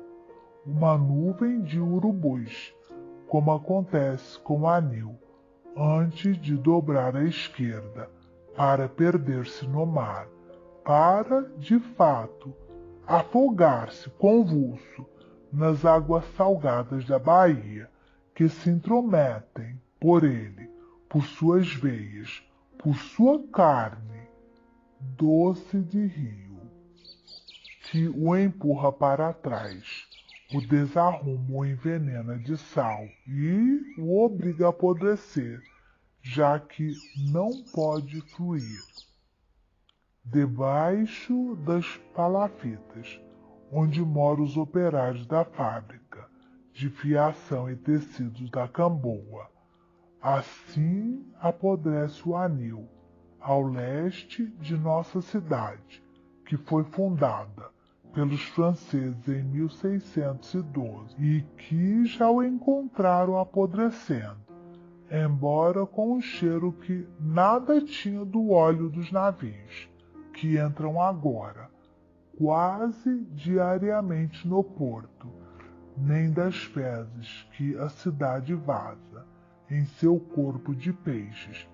uma nuvem de urubus, como acontece com o Anil, antes de dobrar à esquerda, para perder-se no mar, para, de fato, afogar-se convulso nas águas salgadas da Bahia, que se intrometem por ele, por suas veias, por sua carne, doce de rio, que o empurra para trás, o desarruma, o envenena de sal e o obriga a apodrecer, já que não pode fluir. Debaixo das palafitas, onde moram os operários da fábrica de fiação e tecidos da Camboa, assim apodrece o Anil, ao leste de nossa cidade, que foi fundada pelos franceses em 1612 e que já o encontraram apodrecendo, embora com um cheiro que nada tinha do óleo dos navios, que entram agora, quase diariamente no porto, nem das fezes que a cidade vaza em seu corpo de peixes,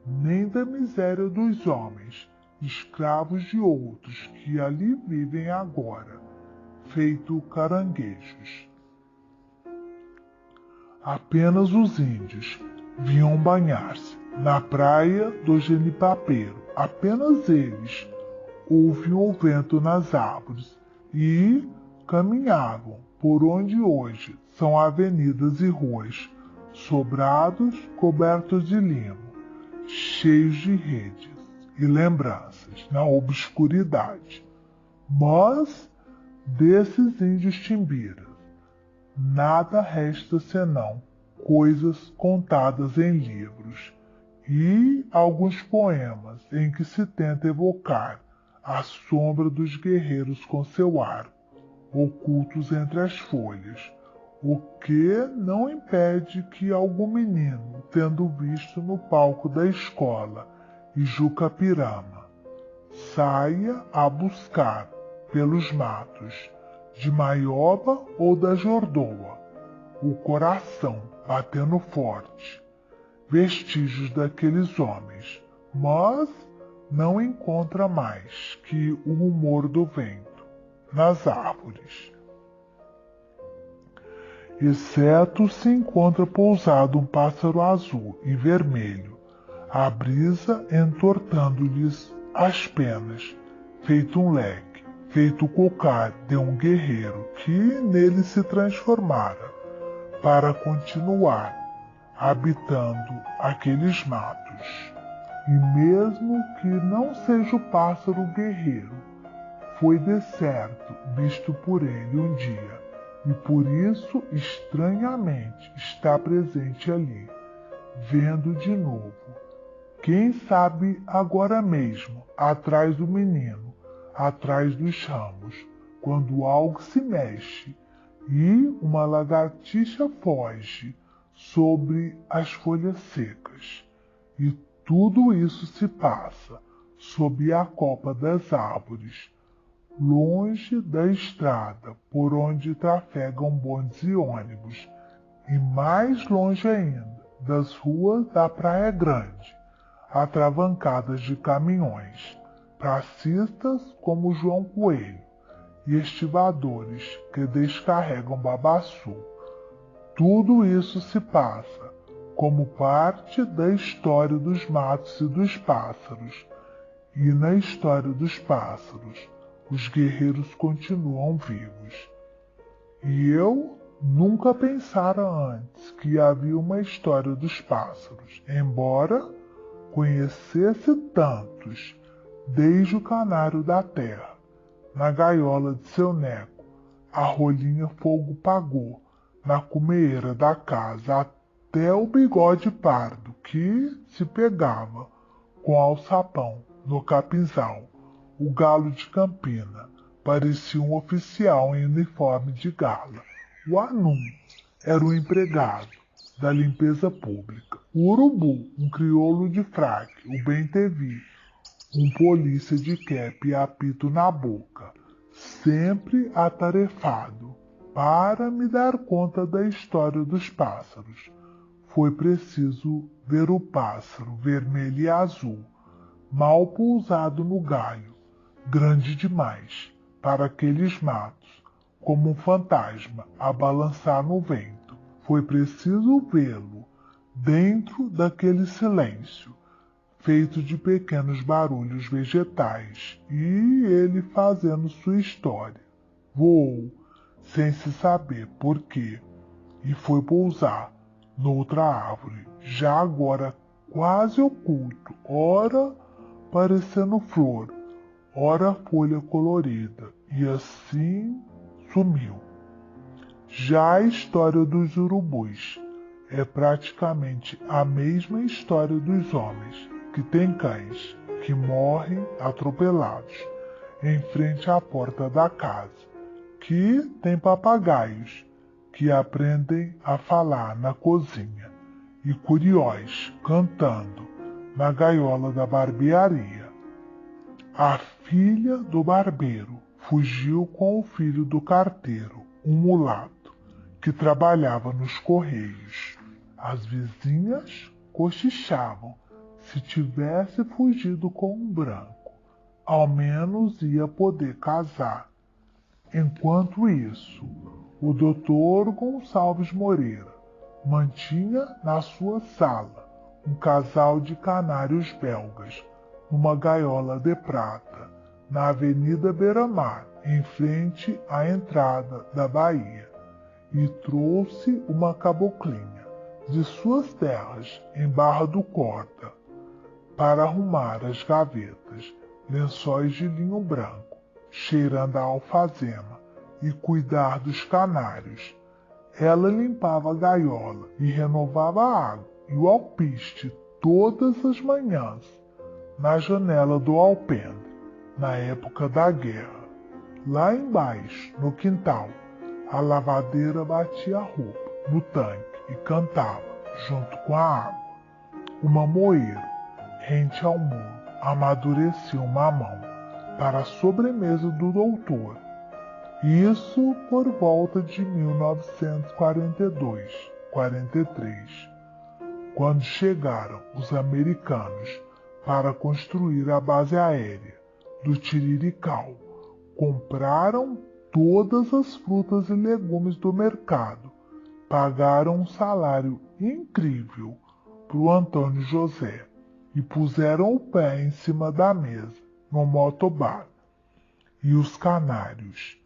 nem da miséria dos homens, escravos de outros que ali vivem agora, feito caranguejos. Apenas os índios vinham banhar-se na praia do Genipapeiro, apenas eles ouviam o vento nas árvores e caminhavam por onde hoje são avenidas e ruas, sobrados cobertos de limo, cheios de redes e lembranças na obscuridade. Mas Desses índios timbiras, nada resta senão coisas contadas em livros e alguns poemas em que se tenta evocar a sombra dos guerreiros com seu arco, ocultos entre as folhas, o que não impede que algum menino, tendo visto no palco da escola Ijucapirama, saia a buscar pelos matos de Maioba ou da Jordoa, o coração batendo forte, vestígios daqueles homens, mas não encontra mais que o rumor do vento nas árvores. Exceto se encontra pousado um pássaro azul e vermelho, a brisa entortando-lhes as penas, feito um leque, feito o cocar de um guerreiro que nele se transformara para continuar habitando aqueles matos. E mesmo que não seja o pássaro guerreiro, foi de certo visto por ele um dia, e por isso estranhamente está presente ali, vendo de novo. Quem sabe agora mesmo, atrás do menino, atrás dos ramos, quando algo se mexe e uma lagartixa foge sobre as folhas secas, e tudo isso se passa sob a copa das árvores, longe da estrada por onde trafegam bondes e ônibus, e mais longe ainda das ruas da Praia Grande, atravancadas de caminhões, pracistas como João Coelho e estivadores que descarregam babaçu. Tudo isso se passa como parte da história dos matos e dos pássaros, e na história dos pássaros os guerreiros continuam vivos. E eu nunca pensara antes que havia uma história dos pássaros, embora conhecesse tantos, desde o canário da terra, na gaiola de seu neco, a rolinha fogo pagou, na cumeira da casa, até o bigode pardo que se pegava com alçapão no capinzal. O galo de Campina parecia um oficial em uniforme de gala. O anum era o empregado da limpeza pública. O urubu, um crioulo de fraque. O bem-te-vi, um polícia de cap e apito na boca, sempre atarefado para me dar conta da história dos pássaros. Foi preciso ver o pássaro vermelho e azul, mal pousado no galho, grande demais para aqueles matos, como um fantasma a balançar no vento. Foi preciso vê-lo dentro daquele silêncio, feito de pequenos barulhos vegetais, e ele fazendo sua história. Voou, sem se saber por quê, e foi pousar noutra árvore, já agora quase oculto, ora parecendo flor, ora folha colorida, e assim sumiu. Já a história dos urubus é praticamente a mesma história dos homens, que têm cães que morrem atropelados em frente à porta da casa, que têm papagaios que aprendem a falar na cozinha, e curiós cantando na gaiola da barbearia. A filha do barbeiro fugiu com o filho do carteiro, um mulato, que trabalhava nos correios. As vizinhas cochichavam. Se tivesse fugido com um branco, ao menos ia poder casar. Enquanto isso, o Dr. Gonçalves Moreira mantinha na sua sala um casal de canários belgas, numa gaiola de prata, na Avenida Beira-Mar, em frente à entrada da Bahia, e trouxe uma caboclinha de suas terras em Barra do Corda para arrumar as gavetas, lençóis de linho branco, cheirando a alfazema, e cuidar dos canários. Ela limpava a gaiola e renovava a água e o alpiste todas as manhãs na janela do alpendre, na época da guerra. Lá embaixo, no quintal, a lavadeira batia a roupa no tanque e cantava, junto com a água. O mamoeiro, rente ao muro, amadurecia um mamão para a sobremesa do doutor. Isso por volta de 1942-43, quando chegaram os americanos para construir a base aérea do Tiriricau. Compraram todas as frutas e legumes do mercado, pagaram um salário incrível para o Antônio José e puseram o pé em cima da mesa no motobar. E os canários,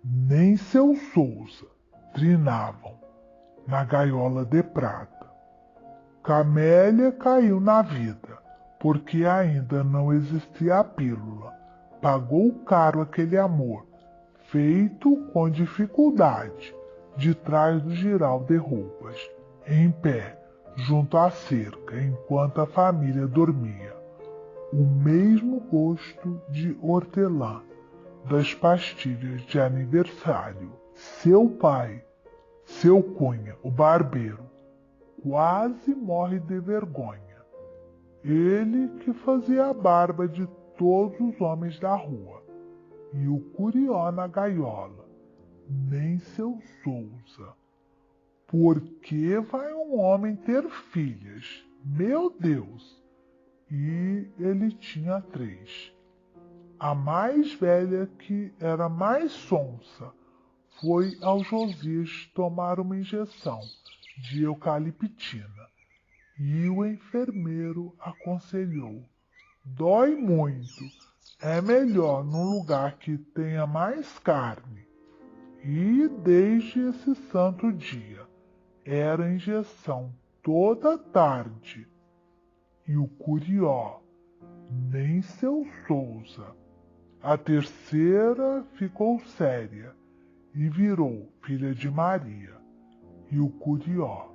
nem seu Souza, trinavam na gaiola de prata. Camélia caiu na vida, porque ainda não existia a pílula. Pagou caro aquele amor, feito com dificuldade, de trás do giral de roupas, em pé, junto à cerca, enquanto a família dormia. O mesmo gosto de hortelã das pastilhas de aniversário. Seu pai, seu Cunha, o barbeiro, quase morre de vergonha. Ele que fazia a barba de todos os homens da rua. E o Curió na gaiola, nem seu Souza. Por que vai um homem ter filhas? Meu Deus! E ele tinha 3. A mais velha, que era mais sonsa, foi ao Josias tomar uma injeção de eucaliptina. E o enfermeiro aconselhou: dói muito, é melhor num lugar que tenha mais carne. E desde esse santo dia, era injeção toda tarde. E o Curió, nem seu Souza. A terceira ficou séria e virou filha de Maria. E o Curió,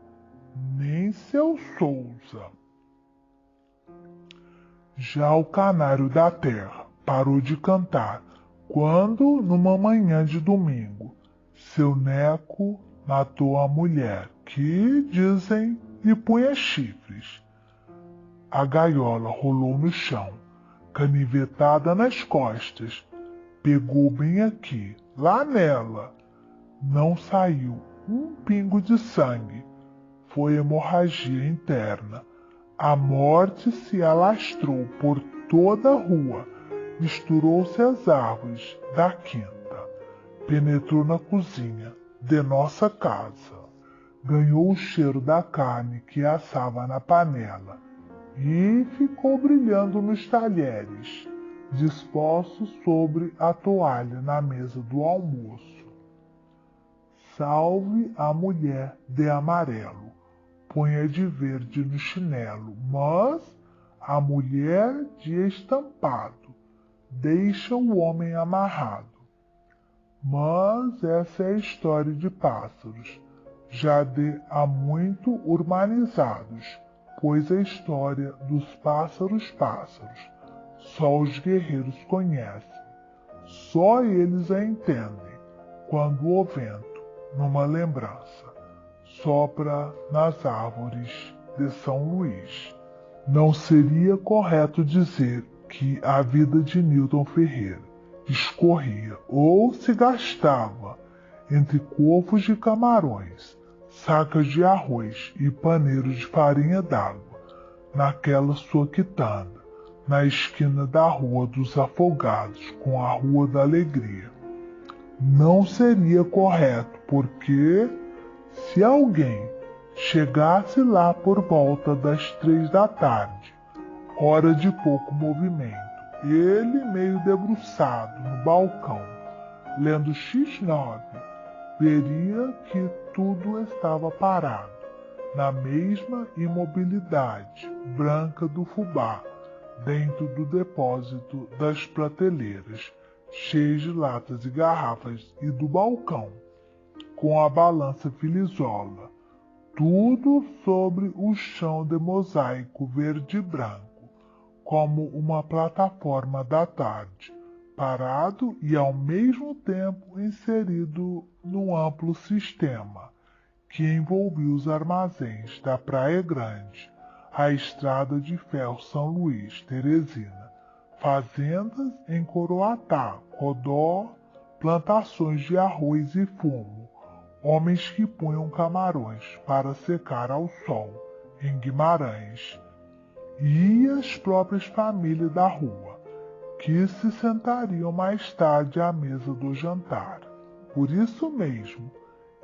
nem seu Souza. Já o canário da terra parou de cantar quando, numa manhã de domingo, seu Neco matou a mulher, que, dizem, lhe punha chifres. A gaiola rolou no chão, canivetada nas costas, pegou bem aqui, lá nela. Não saiu um pingo de sangue. Foi hemorragia interna. A morte se alastrou por toda a rua, misturou-se às árvores da quinta, penetrou na cozinha de nossa casa, ganhou o cheiro da carne que assava na panela e ficou brilhando nos talheres, dispostos sobre a toalha na mesa do almoço. Salve a mulher de amarelo, ponha de verde no chinelo, mas a mulher de estampado deixa o homem amarrado. Mas essa é a história de pássaros, já de há muito urbanizados, pois a história dos pássaros, só os guerreiros conhecem, só eles a entendem, quando o vento, numa lembrança, sopra nas árvores de São Luís. Não seria correto dizer que a vida de Newton Ferreira escorria ou se gastava entre covos de camarões, sacas de arroz e paneiros de farinha d'água, naquela sua quitanda, na esquina da Rua dos Afogados com a Rua da Alegria. Não seria correto, porque se alguém chegasse lá por volta das 3 da tarde, hora de pouco movimento, ele meio debruçado no balcão, lendo X9, veria que tudo estava parado, na mesma imobilidade branca do fubá, dentro do depósito das prateleiras, cheias de latas e garrafas, e do balcão, com a balança filizola, tudo sobre o chão de mosaico verde e branco, como uma plataforma da tarde, parado e ao mesmo tempo inserido num amplo sistema que envolvia os armazéns da Praia Grande, a estrada de ferro São Luís, Teresina, fazendas em Coroatá, Codó, plantações de arroz e fumo, homens que punham camarões para secar ao sol em Guimarães, e as próprias famílias da rua, que se sentariam mais tarde à mesa do jantar. Por isso mesmo,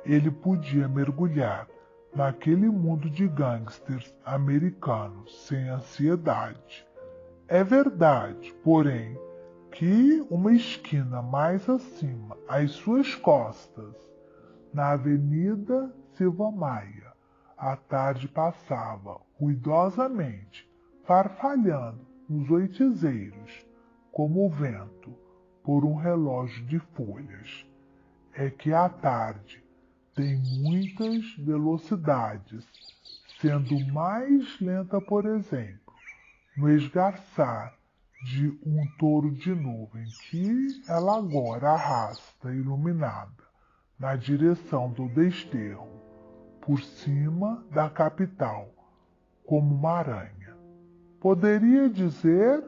ele podia mergulhar naquele mundo de gangsters americanos sem ansiedade. É verdade, porém, que uma esquina mais acima, às suas costas, na Avenida Silva Maia, a tarde passava ruidosamente, farfalhando nos oitizeiros, como o vento, por um relógio de folhas. É que a tarde tem muitas velocidades, sendo mais lenta, por exemplo, no esgarçar de um touro de nuvem que ela agora arrasta iluminada na direção do desterro, por cima da capital, como uma aranha. Poderia dizer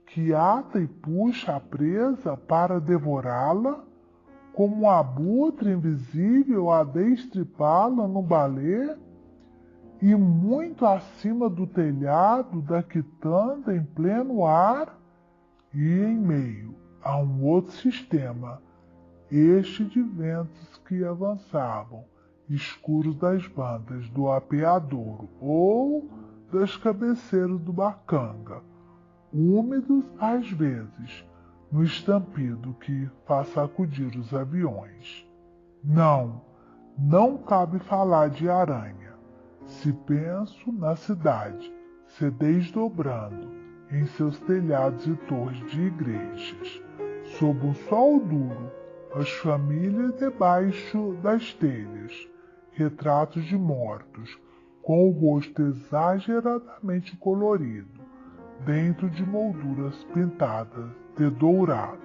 que ata e puxa a presa para devorá-la, como um abutre invisível a destripá-la no balé, e muito acima do telhado da quitanda em pleno ar, e em meio a um outro sistema, este de ventos que avançavam, escuros das bandas do apeadouro ou das cabeceiras do bacanga, úmidos às vezes, no estampido que faz sacudir os aviões. Não cabe falar de aranha, se penso na cidade se desdobrando em seus telhados e torres de igrejas, sob um sol duro, as famílias debaixo das telhas, retratos de mortos, com o rosto exageradamente colorido, dentro de molduras pintadas de dourado,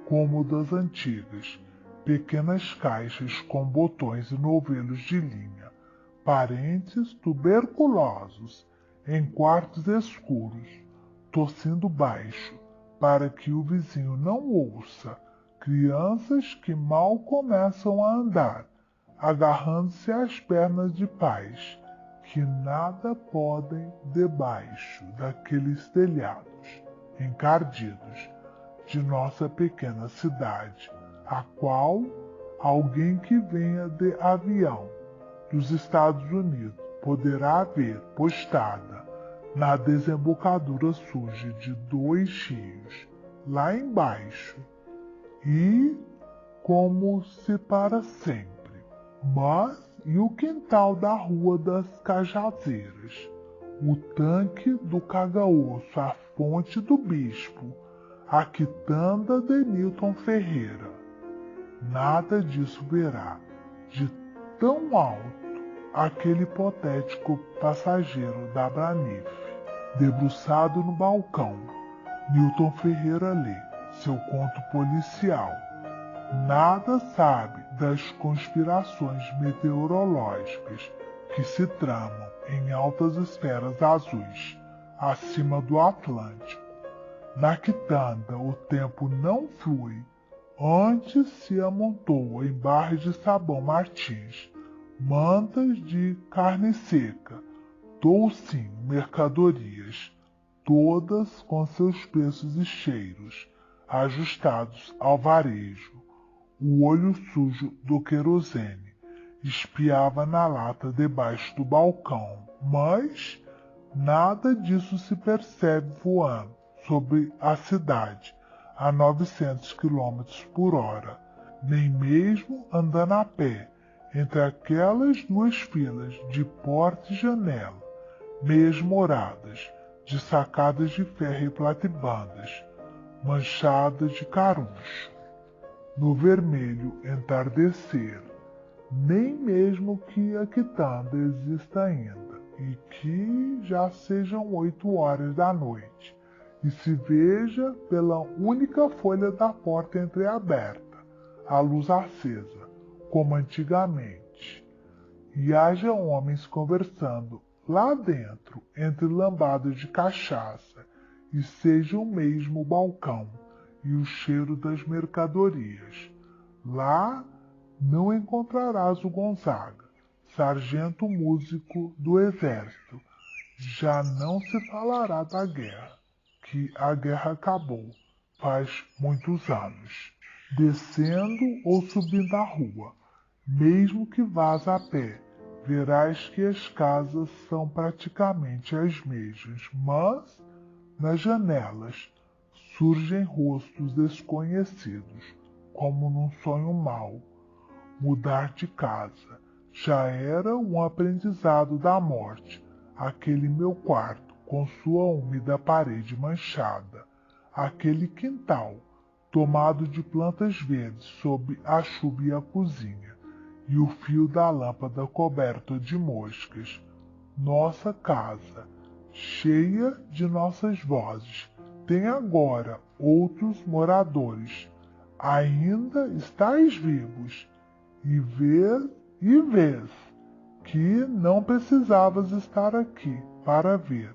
como das antigas, pequenas caixas com botões e novelos de linha, parentes tuberculosos, em quartos escuros, tossindo baixo, para que o vizinho não ouça, crianças que mal começam a andar, agarrando-se às pernas de pais, que nada podem debaixo daqueles telhados encardidos de nossa pequena cidade, a qual alguém que venha de avião dos Estados Unidos poderá ver postada na desembocadura suja de 2 rios, lá embaixo, e como se para sempre. Mas e o quintal da Rua das Cajazeiras, o tanque do Cagaosso, a fonte do Bispo, a quitanda de Newton Ferreira? Nada disso verá, de tão alto, aquele hipotético passageiro da Branife, debruçado no balcão. Newton Ferreira lê seu conto policial. Nada sabe das conspirações meteorológicas que se tramam em altas esferas azuis, acima do Atlântico. Na quitanda o tempo não flui, antes se amontoa em barras de sabão Martins, mantas de carne seca, toucinho, mercadorias, todas com seus preços e cheiros ajustados ao varejo. O olho sujo do querosene espiava na lata debaixo do balcão, mas nada disso se percebe voando sobre a cidade a 900 km por hora, nem mesmo andando a pé entre aquelas 2 filas de porta e janela, meias moradas, de sacadas de ferro e platibandas, manchada de caruncho. No vermelho entardecer, nem mesmo que a quitanda exista ainda, e que já sejam 8 horas da noite, e se veja pela única folha da porta entreaberta, a luz acesa, como antigamente, e haja homens conversando lá dentro, entre lambadas de cachaça, e seja o mesmo balcão e o cheiro das mercadorias. Lá não encontrarás o Gonzaga, sargento músico do exército. Já não se falará da guerra, que a guerra acabou faz muitos anos. Descendo ou subindo a rua, mesmo que vás a pé, verás que as casas são praticamente as mesmas, mas nas janelas surgem rostos desconhecidos, como num sonho mau. Mudar de casa já era um aprendizado da morte. Aquele meu quarto, com sua úmida parede manchada, aquele quintal, tomado de plantas verdes sob a chuva e a cozinha, e o fio da lâmpada coberto de moscas. Nossa casa, cheia de nossas vozes, tem agora outros moradores. Ainda estáis vivos, e vês que não precisavas estar aqui para ver.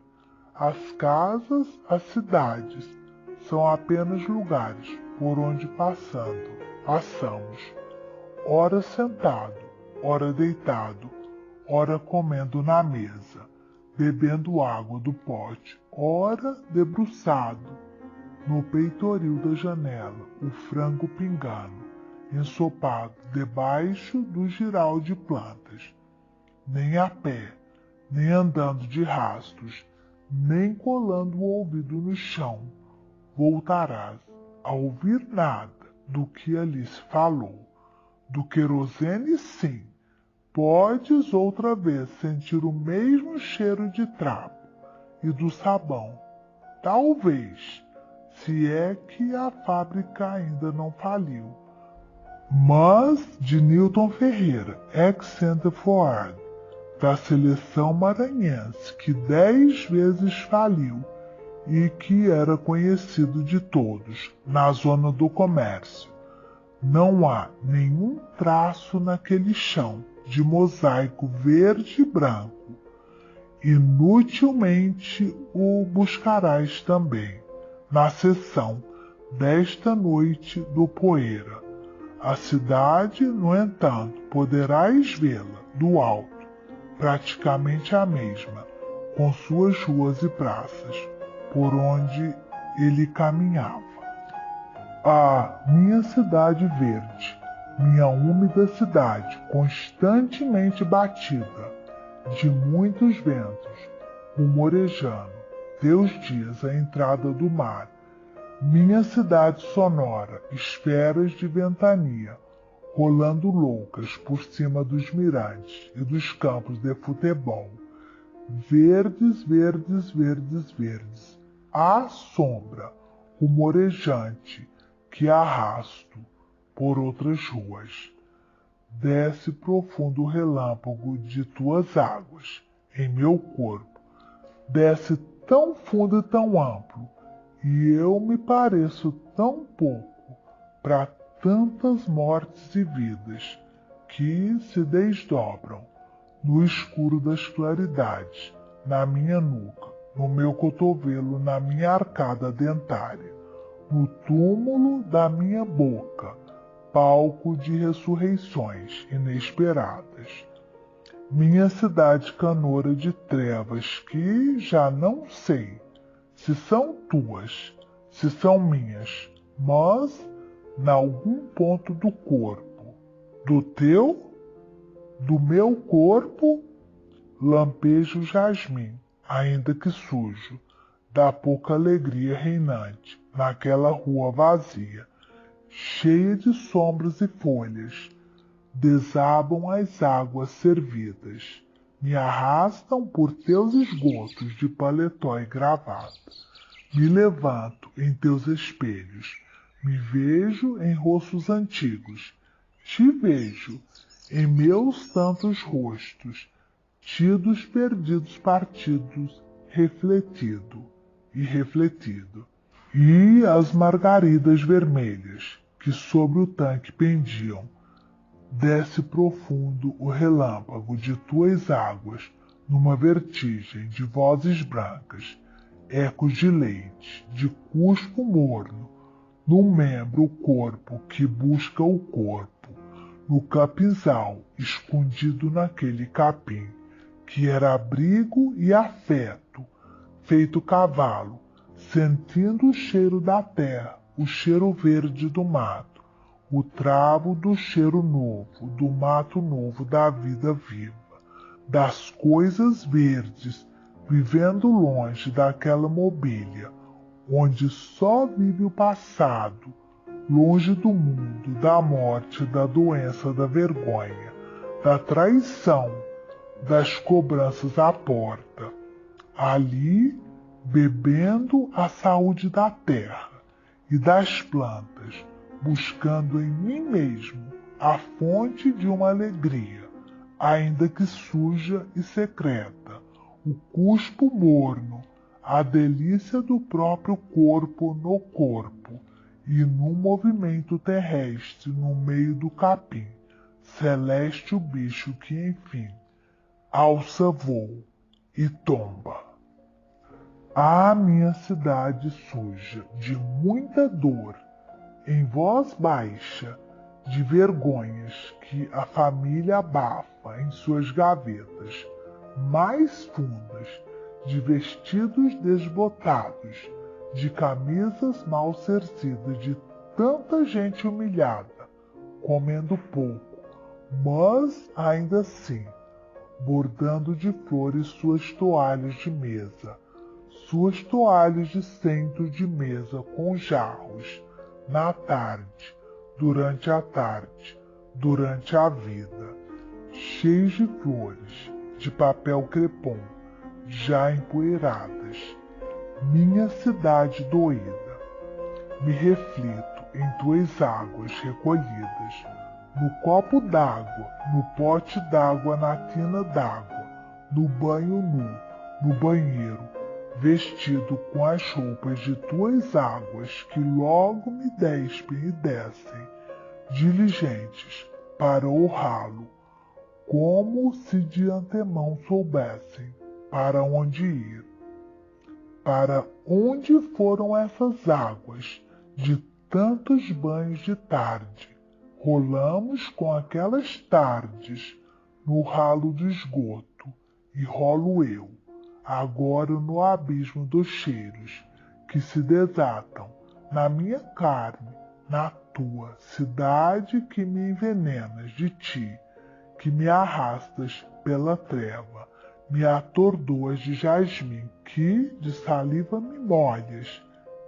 As casas, as cidades, são apenas lugares por onde passamos, ora sentado, ora deitado, ora comendo na mesa, bebendo água do pote, ora debruçado no peitoril da janela, o frango pingando, ensopado debaixo do giral de plantas. Nem a pé, nem andando de rastros, nem colando o ouvido no chão, voltarás a ouvir nada do que ali se falou. Do querosene, sim, podes outra vez sentir o mesmo cheiro de trapo e do sabão. Talvez, se é que a fábrica ainda não faliu. Mas de Newton Ferreira, ex-center forward da seleção maranhense, que 10 vezes faliu e que era conhecido de todos na zona do comércio, não há nenhum traço naquele chão de mosaico verde e branco. Inutilmente o buscarás também na seção desta noite do Poeira. A cidade, no entanto, poderás vê-la do alto, praticamente a mesma, com suas ruas e praças, por onde ele caminhava. Ah, minha cidade verde, minha úmida cidade, constantemente batida de muitos ventos, rumorejando, teus dias à entrada do mar, minha cidade sonora, esferas de ventania, rolando loucas por cima dos mirantes e dos campos de futebol, verdes, verdes, verdes, verdes, à sombra, rumorejante, que arrasto por outras ruas. Desce profundo relâmpago de tuas águas em meu corpo, desce tão fundo e tão amplo, e eu me pareço tão pouco para tantas mortes e vidas que se desdobram no escuro das claridades, na minha nuca, no meu cotovelo, na minha arcada dentária, no túmulo da minha boca, palco de ressurreições inesperadas. Minha cidade canoura de trevas que já não sei se são tuas, se são minhas, mas nalgum ponto do corpo, do meu corpo, lampeja o jasmim, ainda que sujo, da pouca alegria reinante naquela rua vazia, cheia de sombras e folhas. Desabam as águas servidas, me arrastam por teus esgotos de paletó e gravata. Me levanto em teus espelhos, me vejo em rostos antigos, te vejo em meus tantos rostos, tidos, perdidos, partidos, refletido e refletido. E as margaridas vermelhas que sobre o tanque pendiam, desce profundo o relâmpago de tuas águas numa vertigem de vozes brancas, ecos de leite, de cuspo morno, num membro o corpo que busca o corpo, no capinzal escondido naquele capim, que era abrigo e afeto, feito cavalo, sentindo o cheiro da terra, o cheiro verde do mato, o travo do cheiro novo, do mato novo da vida viva, das coisas verdes, vivendo longe daquela mobília, onde só vive o passado, longe do mundo, da morte, da doença, da vergonha, da traição, das cobranças à porta. Ali, bebendo a saúde da terra e das plantas, buscando em mim mesmo a fonte de uma alegria, ainda que suja e secreta, o cuspo morno, a delícia do próprio corpo no corpo, e num movimento terrestre no meio do capim, celeste o bicho que, enfim, alça voo e tomba. Ah, minha cidade suja, de muita dor, em voz baixa, de vergonhas que a família abafa em suas gavetas mais fundas, de vestidos desbotados, de camisas mal cercidas, de tanta gente humilhada, comendo pouco, mas ainda assim, bordando de flores suas toalhas de mesa, suas toalhas de centro de mesa com jarros, na tarde, durante a tarde, durante a vida, cheios de flores, de papel crepom, já empoeiradas. Minha cidade doída, me reflito em tuas águas recolhidas, no copo d'água, no pote d'água, na tina d'água, no banho nu, no banheiro, vestido com as roupas de tuas águas que logo me despem e descem, diligentes para o ralo, como se de antemão soubessem para onde ir. Para onde foram essas águas de tantos banhos de tarde? Rolamos com aquelas tardes no ralo do esgoto, e rolo eu, agora no abismo dos cheiros que se desatam na minha carne, na tua cidade que me envenenas de ti, que me arrastas pela treva, me atordoas de jasmim, que de saliva me molhas,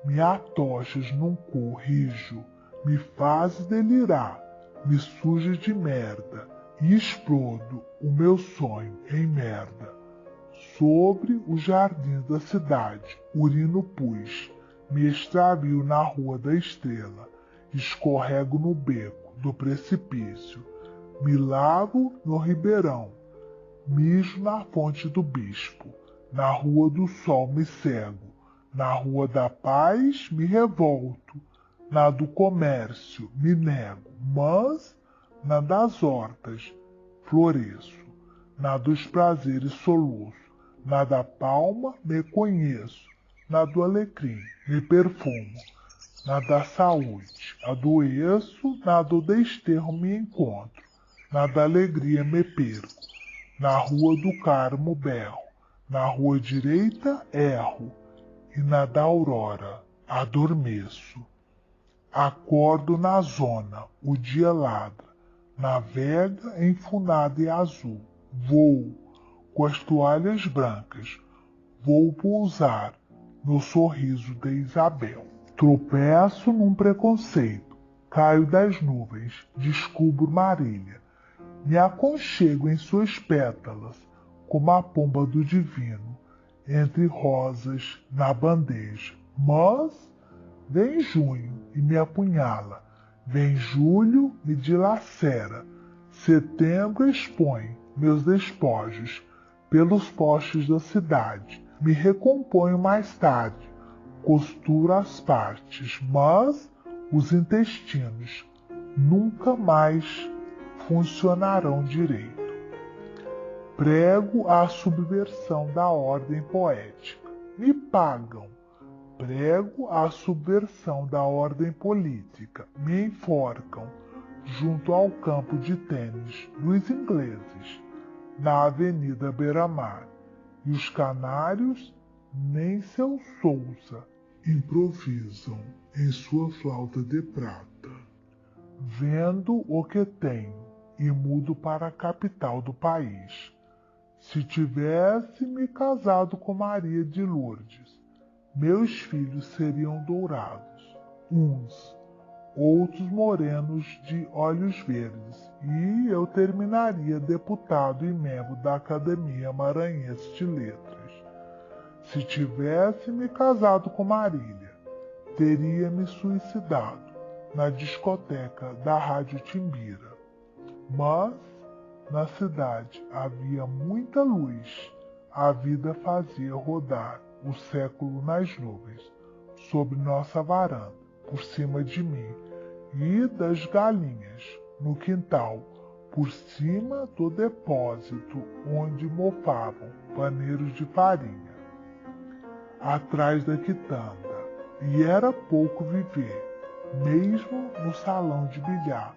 me atochas num cu rijo, me fazes delirar, me sujas de merda, e explodo o meu sonho em merda. Sobre o jardim da cidade, urino pus, me extravio na rua da estrela, escorrego no beco do precipício, me lavo no ribeirão, mijo na fonte do bispo, na rua do sol me cego, na rua da paz me revolto, na do comércio me nego, mas na das hortas floresço, na dos prazeres soluço, na da palma me conheço, na do alecrim me perfumo, na da saúde adoeço, na do desterro me encontro, na da alegria me perco, na rua do Carmo berro, na rua direita erro, e na da aurora adormeço. Acordo na zona, o dia ladra, navega enfunado e azul, voo com as toalhas brancas, vou pousar no sorriso de Isabel. Tropeço num preconceito, caio das nuvens, descubro Marília, me aconchego em suas pétalas, como a pomba do divino, entre rosas na bandeja, Mas vem junho e me apunhala, vem julho me dilacera, setembro expõe meus despojos pelos postes da cidade, me recomponho mais tarde, costuro as partes, mas os intestinos nunca mais funcionarão direito. Prego a subversão da ordem poética. Me pagam. Prego a subversão da ordem política. Me enforcam junto ao campo de tênis dos ingleses, na Avenida Beira-Mar. E os canários, nem seu Sousa, improvisam em sua flauta de prata. Vendo o que tenho e mudo para a capital do país. Se tivesse me casado com Maria de Lourdes, meus filhos seriam dourados, uns, outros morenos de olhos verdes, e eu terminaria deputado e membro da Academia Maranhense de Letras. Se tivesse me casado com Marília, teria me suicidado na discoteca da Rádio Timbira. Mas na cidade havia muita luz, a vida fazia rodar o século nas nuvens, sobre nossa varanda, por cima de mim, e das galinhas, no quintal, por cima do depósito onde mofavam paneiros de farinha, atrás da quitanda, e era pouco viver, mesmo no salão de bilhar,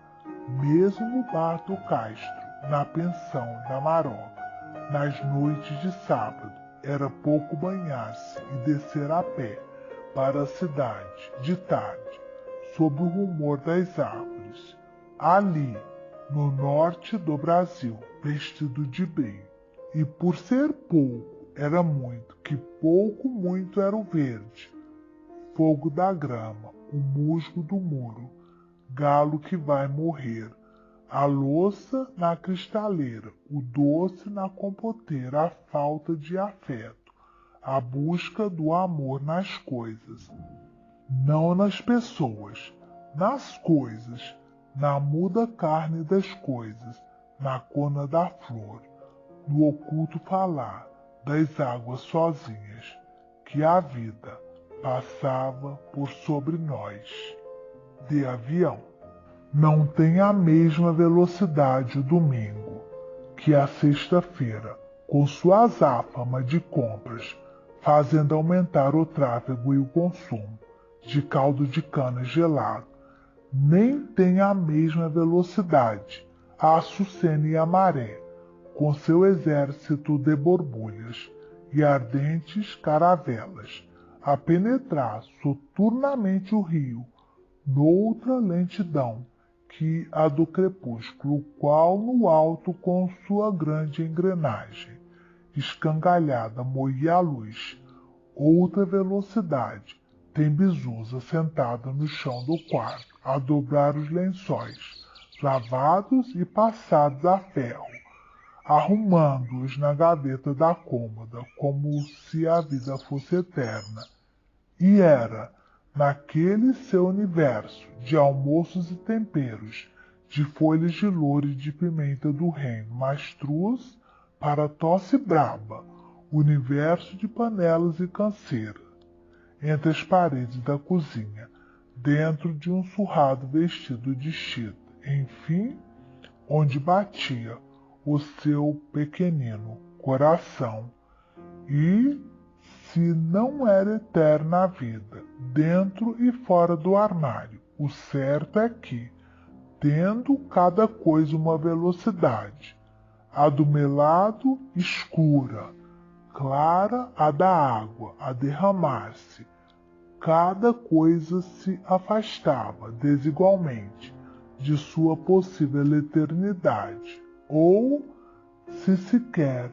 mesmo no bar do Castro, na pensão da Maroca, nas noites de sábado, era pouco banhar-se e descer a pé para a cidade, de tarde, sob o rumor das árvores, ali, no norte do Brasil, vestido de bem. E por ser pouco, era muito, que pouco muito era o verde, fogo da grama, o musgo do muro, galo que vai morrer, a louça na cristaleira, o doce na compoteira, a falta de afeto, a busca do amor nas coisas, não nas pessoas, nas coisas, na muda carne das coisas, na cona da flor, no oculto falar das águas sozinhas, que a vida passava por sobre nós, de avião. Não tem a mesma velocidade o domingo que a sexta-feira, com sua azáfama de compras, fazendo aumentar o tráfego e o consumo de caldo de cana gelado. Nem tem a mesma velocidade a Açucena e a Maré, com seu exército de borbulhas e ardentes caravelas, a penetrar soturnamente o rio, noutra lentidão que a do crepúsculo, qual no alto com sua grande engrenagem escangalhada moía a luz. Outra velocidade tem Bizusa sentada no chão do quarto, a dobrar os lençóis, lavados e passados a ferro, arrumando-os na gaveta da cômoda, como se a vida fosse eterna. E era, naquele seu universo de almoços e temperos, de folhas de louro e de pimenta do reino mastruz para tosse braba, universo de panelas e canseira, entre as paredes da cozinha, dentro de um surrado vestido de chita, enfim, onde batia o seu pequenino coração. E se não era eterna a vida, dentro e fora do armário, o certo é que, tendo cada coisa uma velocidade, a do melado escura, clara a da água a derramar-se, cada coisa se afastava desigualmente de sua possível eternidade, ou, se quer,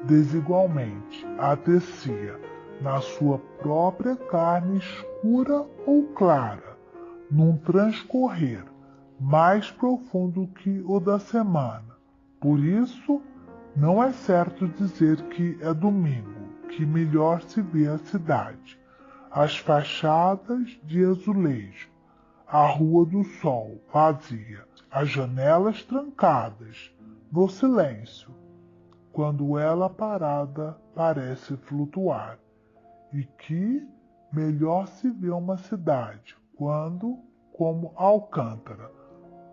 desigualmente, a tecia na sua própria carne escura ou clara, num transcorrer mais profundo que o da semana. Por isso, não é certo dizer que é domingo que melhor se vê a cidade. as fachadas de azulejo, a rua do sol vazia, as janelas trancadas, no silêncio, quando ela parada parece flutuar, e que melhor se vê uma cidade quando, como Alcântara,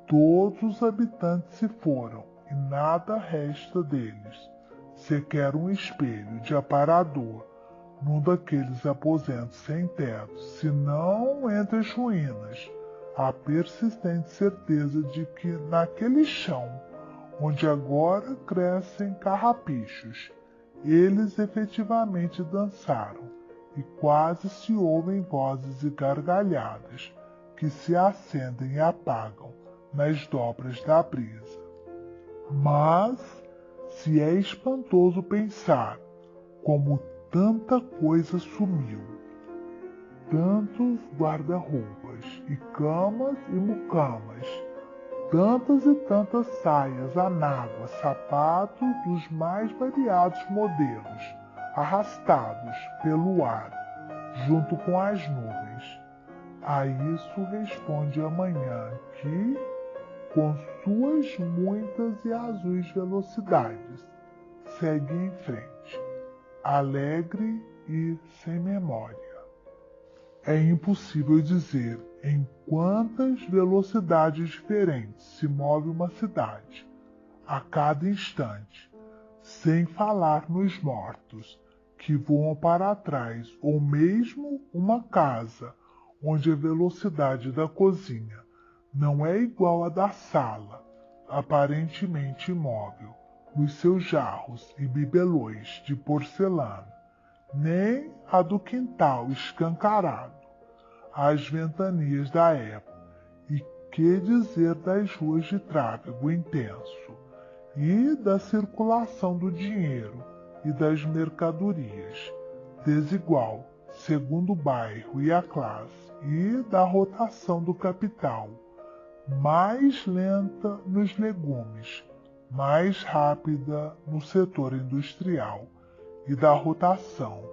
todos os habitantes se foram e nada resta deles, sequer um espelho de aparador num daqueles aposentos sem teto, senão entre as ruínas, a persistente certeza de que naquele chão, onde agora crescem carrapichos, eles efetivamente dançaram, e quase se ouvem vozes e gargalhadas que se acendem e apagam nas dobras da brisa. Mas se é espantoso pensar como tanta coisa sumiu, tantos guarda-roupas e camas e mucamas, tantas e tantas saias, anáguas, sapatos dos mais variados modelos, arrastados pelo ar, junto com as nuvens. A isso responde amanhã que, com suas muitas e azuis velocidades, segue em frente, alegre e sem memória. É impossível dizer em quantas velocidades diferentes se move uma cidade, a cada instante, sem falar nos mortos que voam para trás, ou mesmo uma casa onde a velocidade da cozinha não é igual à da sala, aparentemente imóvel, nos seus jarros e bibelôs de porcelana, nem a do quintal escancarado, às ventanias da época, e que dizer das ruas de tráfego intenso, e da circulação do dinheiro e das mercadorias, desigual, segundo o bairro e a classe, e da rotação do capital, mais lenta nos legumes, mais rápida no setor industrial, e da rotação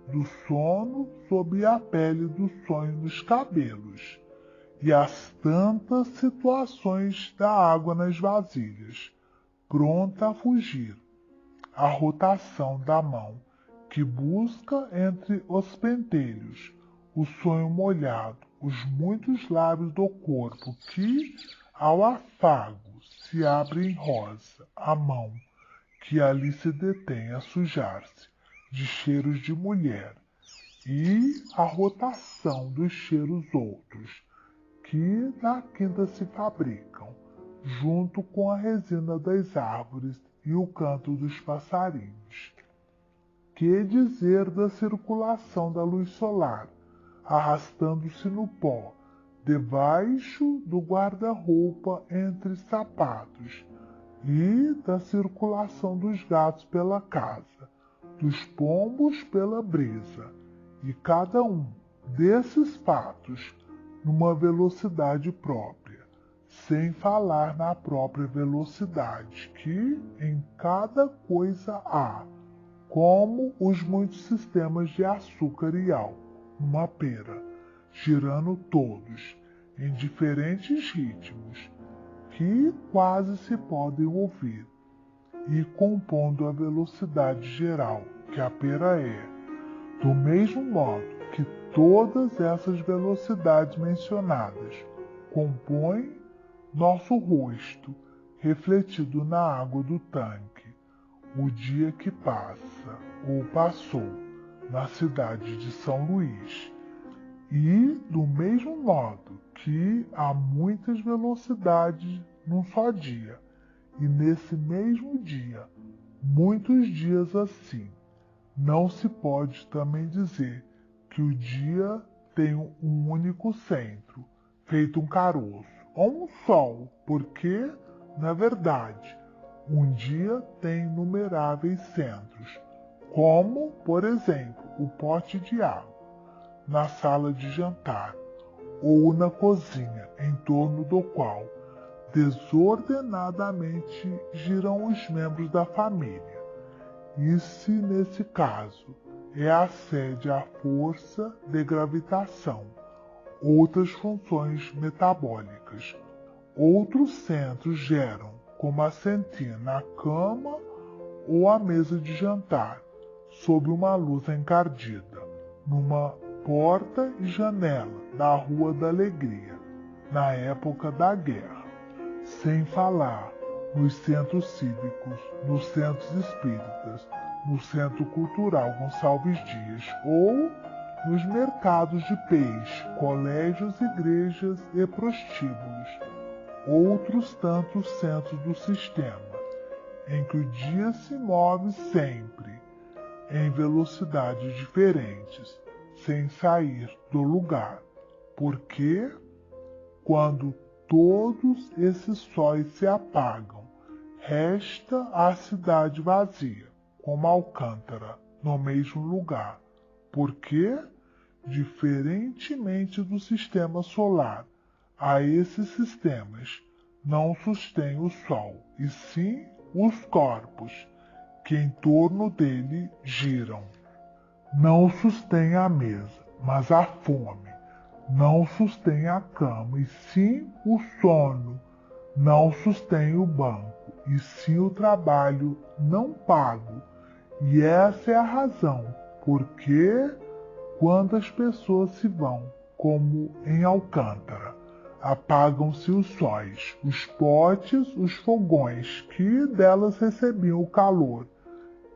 do sono sob a pele do sonho nos cabelos, e as tantas situações da água nas vasilhas, pronta a fugir, a rotação da mão que busca entre os pentelhos o sonho molhado, os muitos lábios do corpo que, ao afago, se abre em rosa, a mão que ali se detém a sujar-se de cheiros de mulher, e a rotação dos cheiros outros, que na quinta se fabricam, junto com a resina das árvores e o canto dos passarinhos. Que dizer da circulação da luz solar, arrastando-se no pó, debaixo do guarda-roupa entre sapatos, e da circulação dos gatos pela casa, dos pombos pela brisa, e cada um desses fatos numa velocidade própria, sem falar na própria velocidade que em cada coisa há, como os muitos sistemas de açúcar e álcool numa pera, girando todos em diferentes ritmos que quase se podem ouvir, e compondo a velocidade geral que a pera é, do mesmo modo que todas essas velocidades mencionadas compõem nosso rosto refletido na água do tanque, o dia que passa ou passou na cidade de São Luís, e do mesmo modo que há muitas velocidades num só dia, e nesse mesmo dia, muitos dias assim, não se pode também dizer que o dia tem um único centro, feito um caroço, ou um sol, porque, na verdade, um dia tem inumeráveis centros, como, por exemplo, o pote de água na sala de jantar, ou na cozinha, em torno do qual desordenadamente giram os membros da família. E se nesse caso é a sede à força de gravitação, outras funções metabólicas. Outros centros geram, como assentir na cama ou à mesa de jantar, sob uma luz encardida, numa porta e janela da Rua da Alegria, na época da guerra, sem falar nos centros cívicos, nos centros espíritas, no Centro Cultural Gonçalves Dias ou nos mercados de peixe, colégios, igrejas e prostíbulos, outros tantos centros do sistema, em que o dia se move sempre em velocidades diferentes, sem sair do lugar, porque quando todos esses sóis se apagam, resta a cidade vazia, como Alcântara, no mesmo lugar, porque, diferentemente do sistema solar, a esses sistemas não sustém o Sol, e sim os corpos que em torno dele giram. Não sustém a mesa, mas a fome. Não sustém a cama, e sim o sono. Não sustém o banco, e sim o trabalho não pago. E essa é a razão porque, quando as pessoas se vão, como em Alcântara, apagam-se os sóis, os potes, os fogões que delas recebiam o calor.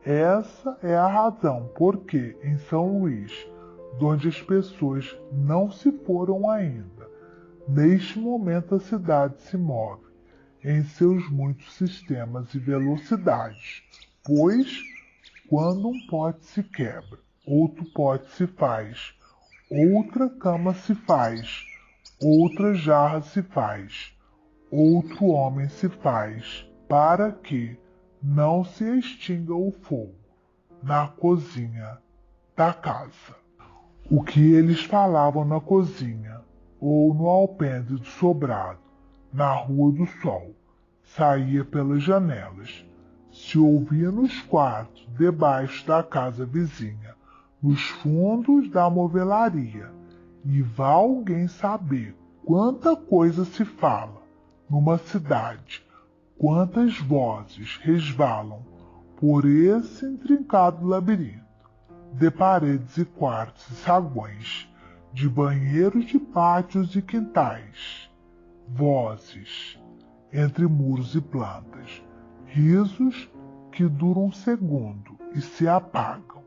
Essa é a razão porque, em São Luís, onde as pessoas não se foram ainda, neste momento a cidade se move em seus muitos sistemas e velocidades, pois, quando um pote se quebra, outro pote se faz, outra cama se faz, outra jarra se faz, outro homem se faz, para que não se extinga o fogo na cozinha da casa. O que eles falavam na cozinha, ou no alpendre do sobrado, na Rua do Sol, saía pelas janelas, se ouvia nos quartos, debaixo da casa vizinha, nos fundos da movelaria, e vá alguém saber quanta coisa se fala numa cidade, quantas vozes resvalam por esse intrincado labirinto de paredes e quartos e saguões, de banheiros, de pátios e quintais. Vozes entre muros e plantas, risos que duram um segundo e se apagam,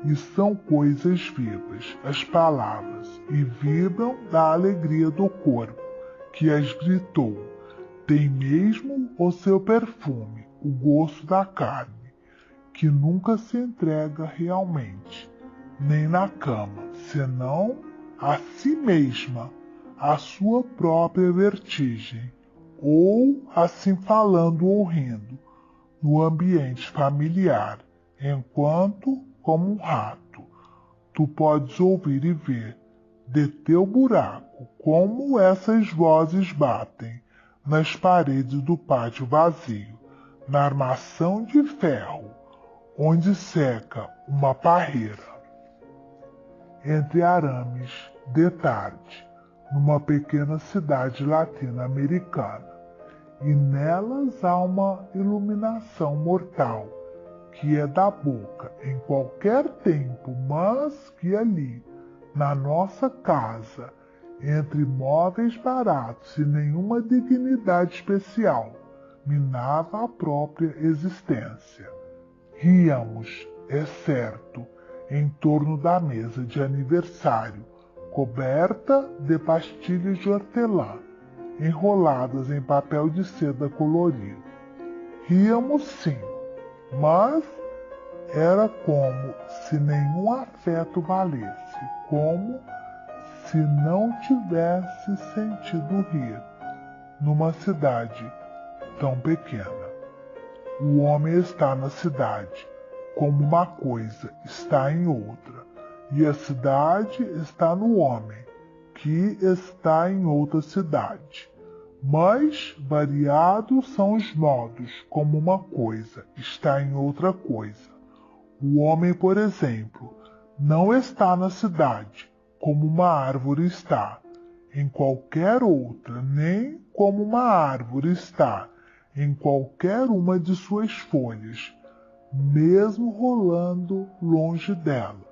e são coisas vivas as palavras, e vibram da alegria do corpo que as gritou. Tem mesmo o seu perfume, o gosto da carne, que nunca se entrega realmente, nem na cama, senão a si mesma, a sua própria vertigem, ou assim falando ou rindo, no ambiente familiar, enquanto, como um rato, tu podes ouvir e ver, de teu buraco, como essas vozes batem nas paredes do pátio vazio, na armação de ferro, onde seca uma parreira. Entre arames, de tarde, numa pequena cidade latino-americana, e nelas há uma iluminação mortal, que é da boca em qualquer tempo, mas que ali, na nossa casa, entre móveis baratos e nenhuma dignidade especial, minava a própria existência. Ríamos, é certo, em torno da mesa de aniversário, coberta de pastilhas de hortelã, enroladas em papel de seda colorido. Ríamos sim, mas era como se nenhum afeto valesse, como se não tivesse sentido rir numa cidade tão pequena. O homem está na cidade, como uma coisa está em outra, e a cidade está no homem, que está em outra cidade. Mas variados são os modos como uma coisa está em outra coisa. O homem, por exemplo, não está na cidade, como uma árvore está em qualquer outra, nem como uma árvore está em qualquer uma de suas folhas, mesmo rolando longe dela.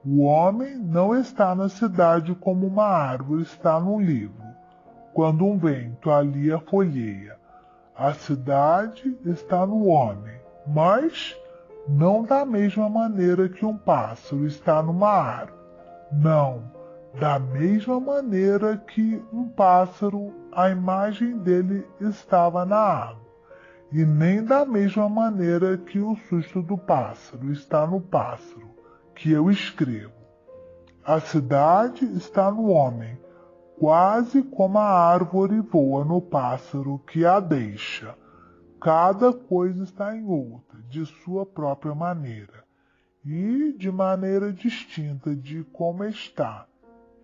O homem não está na cidade como uma árvore está num livro, quando um vento ali a folheia. A cidade está no homem, mas não da mesma maneira que um pássaro está numa árvore. Não, da mesma maneira que um pássaro, a imagem dele estava na água, e nem da mesma maneira que o susto do pássaro está no pássaro, que eu escrevo. A cidade está no homem, quase como a árvore voa no pássaro que a deixa. Cada coisa está em outra, de sua própria maneira, e de maneira distinta de como está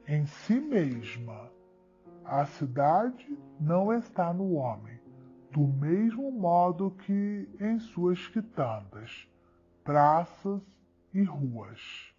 em si mesma. A cidade não está no homem, do mesmo modo que em suas quitandas, praças e ruas.